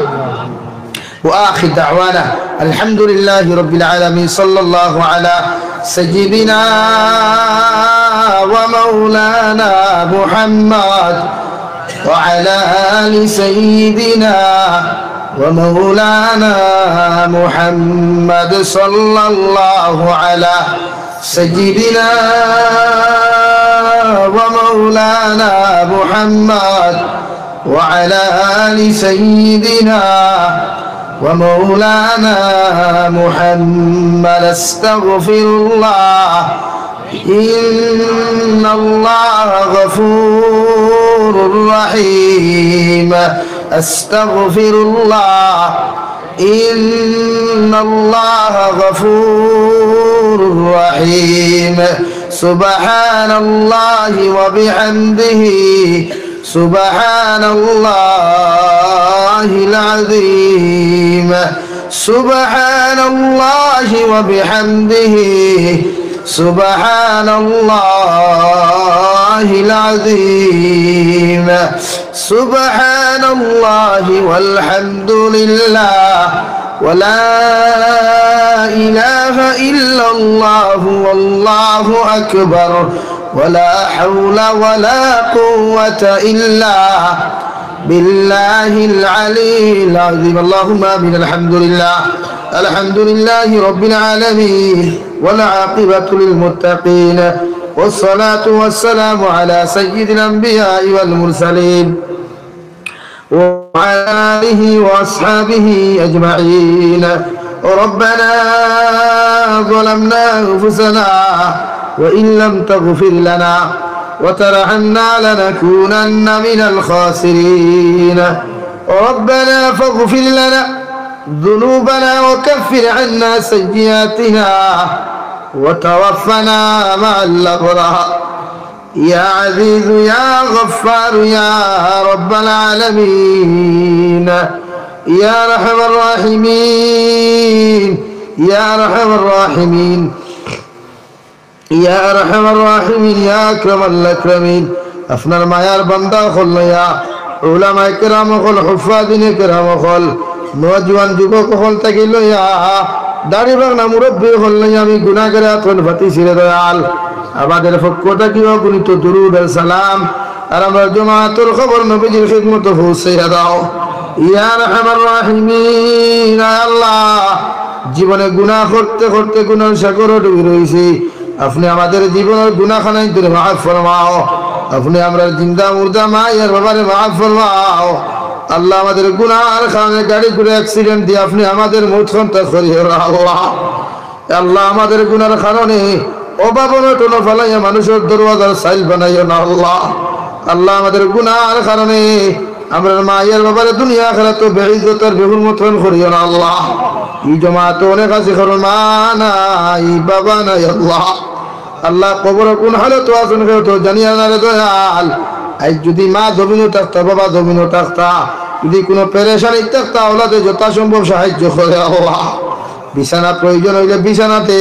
وآخر دعوانا الحمد لله رب العالمين صلى الله على سيدنا ومولانا محمد وعلى آل سيدنا ومولانا محمد صلى الله على سيدنا ومولانا محمد وعلى آل سيدنا ومولانا محمد. استغفر الله إن الله غفور رحيم. استغفر الله إن الله غفور رحيم. سبحان الله وبحمده سبحان الله العظيم. سبحان الله وبحمده سبحان الله العظيم. سبحان الله والحمد لله ولا إله إلا الله والله أكبر ولا حول ولا قوة إلا بالله العلي العظيم. اللهم آمين. الحمد لله الحمد لله رب العالمين والعاقبة للمتقين والصلاة والسلام على سيد الأنبياء والمرسلين وعلى آله وأصحابه أجمعين. ربنا ظلمنا أنفسنا وإن لم تغفر لنا وترحمنا لنكونن من الخاسرين. ربنا فاغفر لنا ذنوبنا وكفر عنا سيئاتنا وتوفنا مع الأبرار. يا عزيز يا غفار يا رب العالمين يا أرحم الراحمين يا أرحم الراحمين يا أرحم الراحمين يا أكرم الأكرمين. أفنى المعيار بندا خلنا يا علماء كرام خل حفاظين كرام خل نوجوان যুবক খল থাকিল ইয়া দাড়ি বাগনা মুরব্বি খলনা আমি গুনাহগার আতন ফাতি সিরে দয়াল আমাদের পক্ষ থেকে অগণিত দুরূদ আর সালাম আর আমরা জামাতের খবর নবীজির খিদমতে পৌঁছাইয়া দাও ইয়া আরহামার রাহিমিন। আল্লাহ জীবনে গুনাহ করতে করতে গুনার সাগরে ডুবে রইছি, আপনি আমাদের জীবনের গুনাহখানাই তুমি মাফ ফরমাও। আপনি আমরা জিন্দা মুর্দা মায়ের বাবারে মাফ ফরমাও। আল্লাহ আমাদের গুনার কারণে গাড়ি ঘুরে অ্যাক্সিডেন্ট দিয়ে আপনি আমাদের মৃত্যুন্ত করিও না আল্লাহ। আল্লাহ আমাদের গুনার কারণে অভাবনে টোনো ফেলাইয়া মানুষের দরওয়াজার সাইল বানাইও না আল্লাহ। আল্লাহ আমাদের গুনার কারণে আমরা মায়ের বাবারে দুনিয়া আখিরাত বেইজ্জতের বেহুরমতন করিও না আল্লাহ। এই জামাত অনেক আছে কারণ মা নাই বাবা নাই আল্লাহ। আল্লাহ কবর কোন হালত আছেন কেউ তো জানিয়া না রে দয়াল। আজ যদি মা জমিনও থাকতা বাবা জমিনও থাকতা, যদি কোনো পেরেশানি থাকতা ওলাতে যথাসম্ভব সাহায্য করে আল্লাহ। বিছানা প্রয়োজন হইলে বিছানাতে,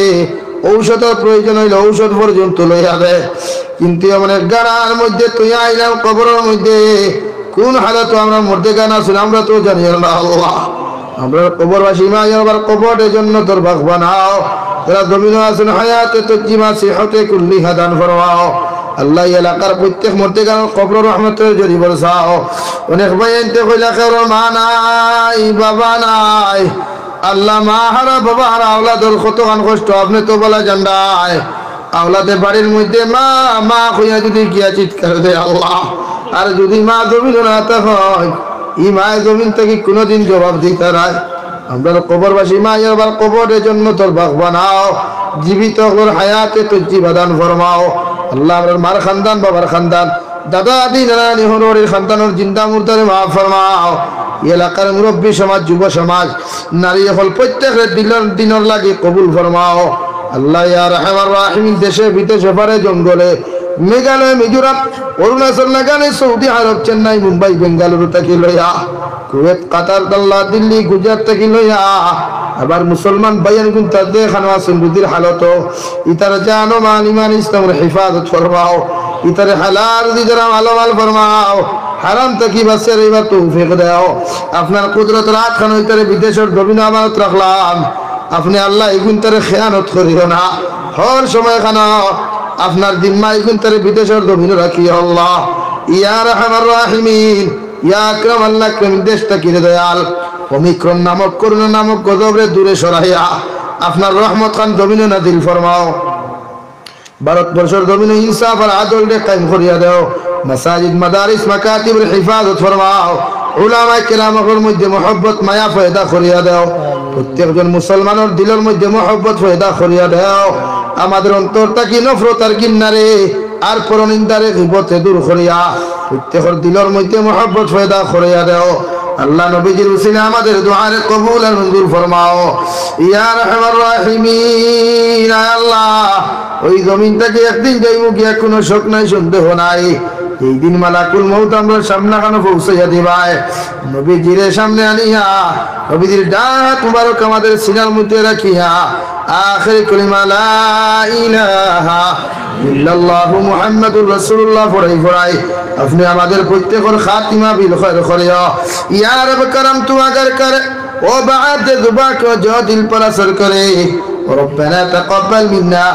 ঔষধের প্রয়োজন হইলে ঔষধ পর্যন্ত লইয়া দে। কিন্তু আমাদের গাড়ার মধ্যে তুই আইলাম কবরের মধ্যে কোন হালত আমরা মধ্যে গান আছেন আমরা তো জানি না আল্লাহ। আমরা কবরবাসী মা আবার কবরের জন্য তোর ভাগ বানাও। যারা জমিনও আছেন হায়াতে তো জিমা সিহতে কুল্লি হাদান ফরমাও আল্লাহ। এলাকার প্রত্যেক মধ্যে গান কবর রহমতের জড়ি বরসাও। অনেক ভাই এনতে কইলা কেউ মা নাই বাবা নাই আল্লাহ। মা হারা বাবা হারা আওলাদের কত গান কষ্ট আপনি তো বলা জান্ডায়। আওলাদের বাড়ির মধ্যে মা মা কইয়া যদি গিয়া চিৎকার দেয় আল্লাহ। আর যদি মা জমিন না হয় ই মায়ের জমিন থেকে কোনোদিন জবাব দিতে নাই। আমরা কবরবাসী মা এবার কবরের জন্য তোর ভাগ বানাও। জীবিত হায়াতে তো জীবাদান ফরমাও আল্লাহ। আমার মার খানদান বাবার খানদান দাদা আদি নানানি হনোরের খানদানের জিন্দা মুর্দারে মাফ ফরমাও। এলাকার মুরব্বী সমাজ যুব সমাজ নারী হল প্রত্যেকের দিনের লাগে কবুল ফরমাও আল্লাহ। ইয়া রাহমার রাহিমিন দেশে বিদেশে পারে জঙ্গলে মেঘালয়, মিজোরাম, অরুণাচল, নাগাল্যান্ড, সৌদি আরব, চেন্নাই, মুম্বাই, বেঙ্গালুরু থেকে লইয়া কুয়েত, কাতার, দাল্লা, দিল্লি, গুজরাট থেকে লইয়া আবার মুসলমান ভাইয়ান গুন তাদের খানো আছেন বুদ্ধির হালত ইতার জানো মান ইমান ইসলামের হেফাজত ফরমাও, ইতারে হালাল দিজরা মালামাল ফরমাও, হারাম থেকে বাঁচিয়ে এবার তৌফিক দাও। আপনার কুদরত রাত খান ইতারে বিদেশের জমিন আমানত রাখলাম, আপনি আল্লাহ এগুন তারে খেয়ানত করিও না, হর সময় খানা আপনার জিম্মা এগুন তারে বিদেশের জমিন রাখি আল্লাহ। ইয়া রাহমার রাহিমিন, ইয়া আকরাম আল্লাহ আকরাম, দেশটা কিরে দয়াল অমিক্রম নামক করুণা নামক গজবরে দূরে সরাইয়া আপনার রহমত খান জমিনে নাজিল ফরমাও। ভারতবর্ষের জমিনে ইনসাফ আর আদল রে কায়েম করিয়া দাও। মাসাজিদ, মাদারিস, মাকাতিবের হিফাজত ফরমাও। উলামায়ে কেরামের মধ্যে মহব্বত মায়া পয়দা করিয়া দাও। প্রত্যেকজন মুসলমানের দিলের মধ্যে মহব্বত পয়দা করিয়া দাও। আমাদের অন্তরটা কি নফরত আর কিন্নারে আর পরনিন্দারে গীবতে দূর করিয়া প্রত্যেকের দিলের মধ্যে মহব্বত পয়দা করিয়া দাও। আল্লাহ নবীজির উসিলা আমাদের দুআরে কবুল আর মঞ্জুর ফরমাও। ইয়া রাহমার রাহিমিন, আল্লাহ ওই জমিনটাকে একদিন যাইবো গিয়া কোনো শোক নাই, সন্দেহ নাই। এই দিন মালাকুল মউত আমরা সামনে খানো পৌঁছাইয়া দিবাই, নবীজির সামনে আনিয়া নবীজির ডাক মুবারক আমাদের সিনার মধ্যে রাখিয়া আখির কালিমা লা ইলাহা ইল্লাল্লাহু মুহাম্মাদুর রাসূলুল্লাহ পড়াই আপনি আমাদের প্রত্যেকের খাতিমা বিল খায়র করিয়া। ইয়া রব করম তু আগার করে ও বাদ দুবা কো जो दिल पर असर करे। ربنا تقبل منا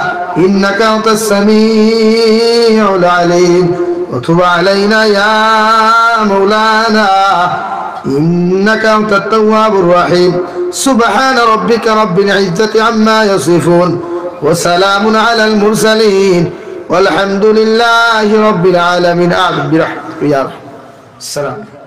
إنك أنت السميع العليم وتب علينا يا مولانا إنك أنت التواب الرحيم. سبحان ربك رب العزة عما يصفون وسلام على المرسلين والحمد لله رب العالمين. آمين برحمتك يا رب. السلام.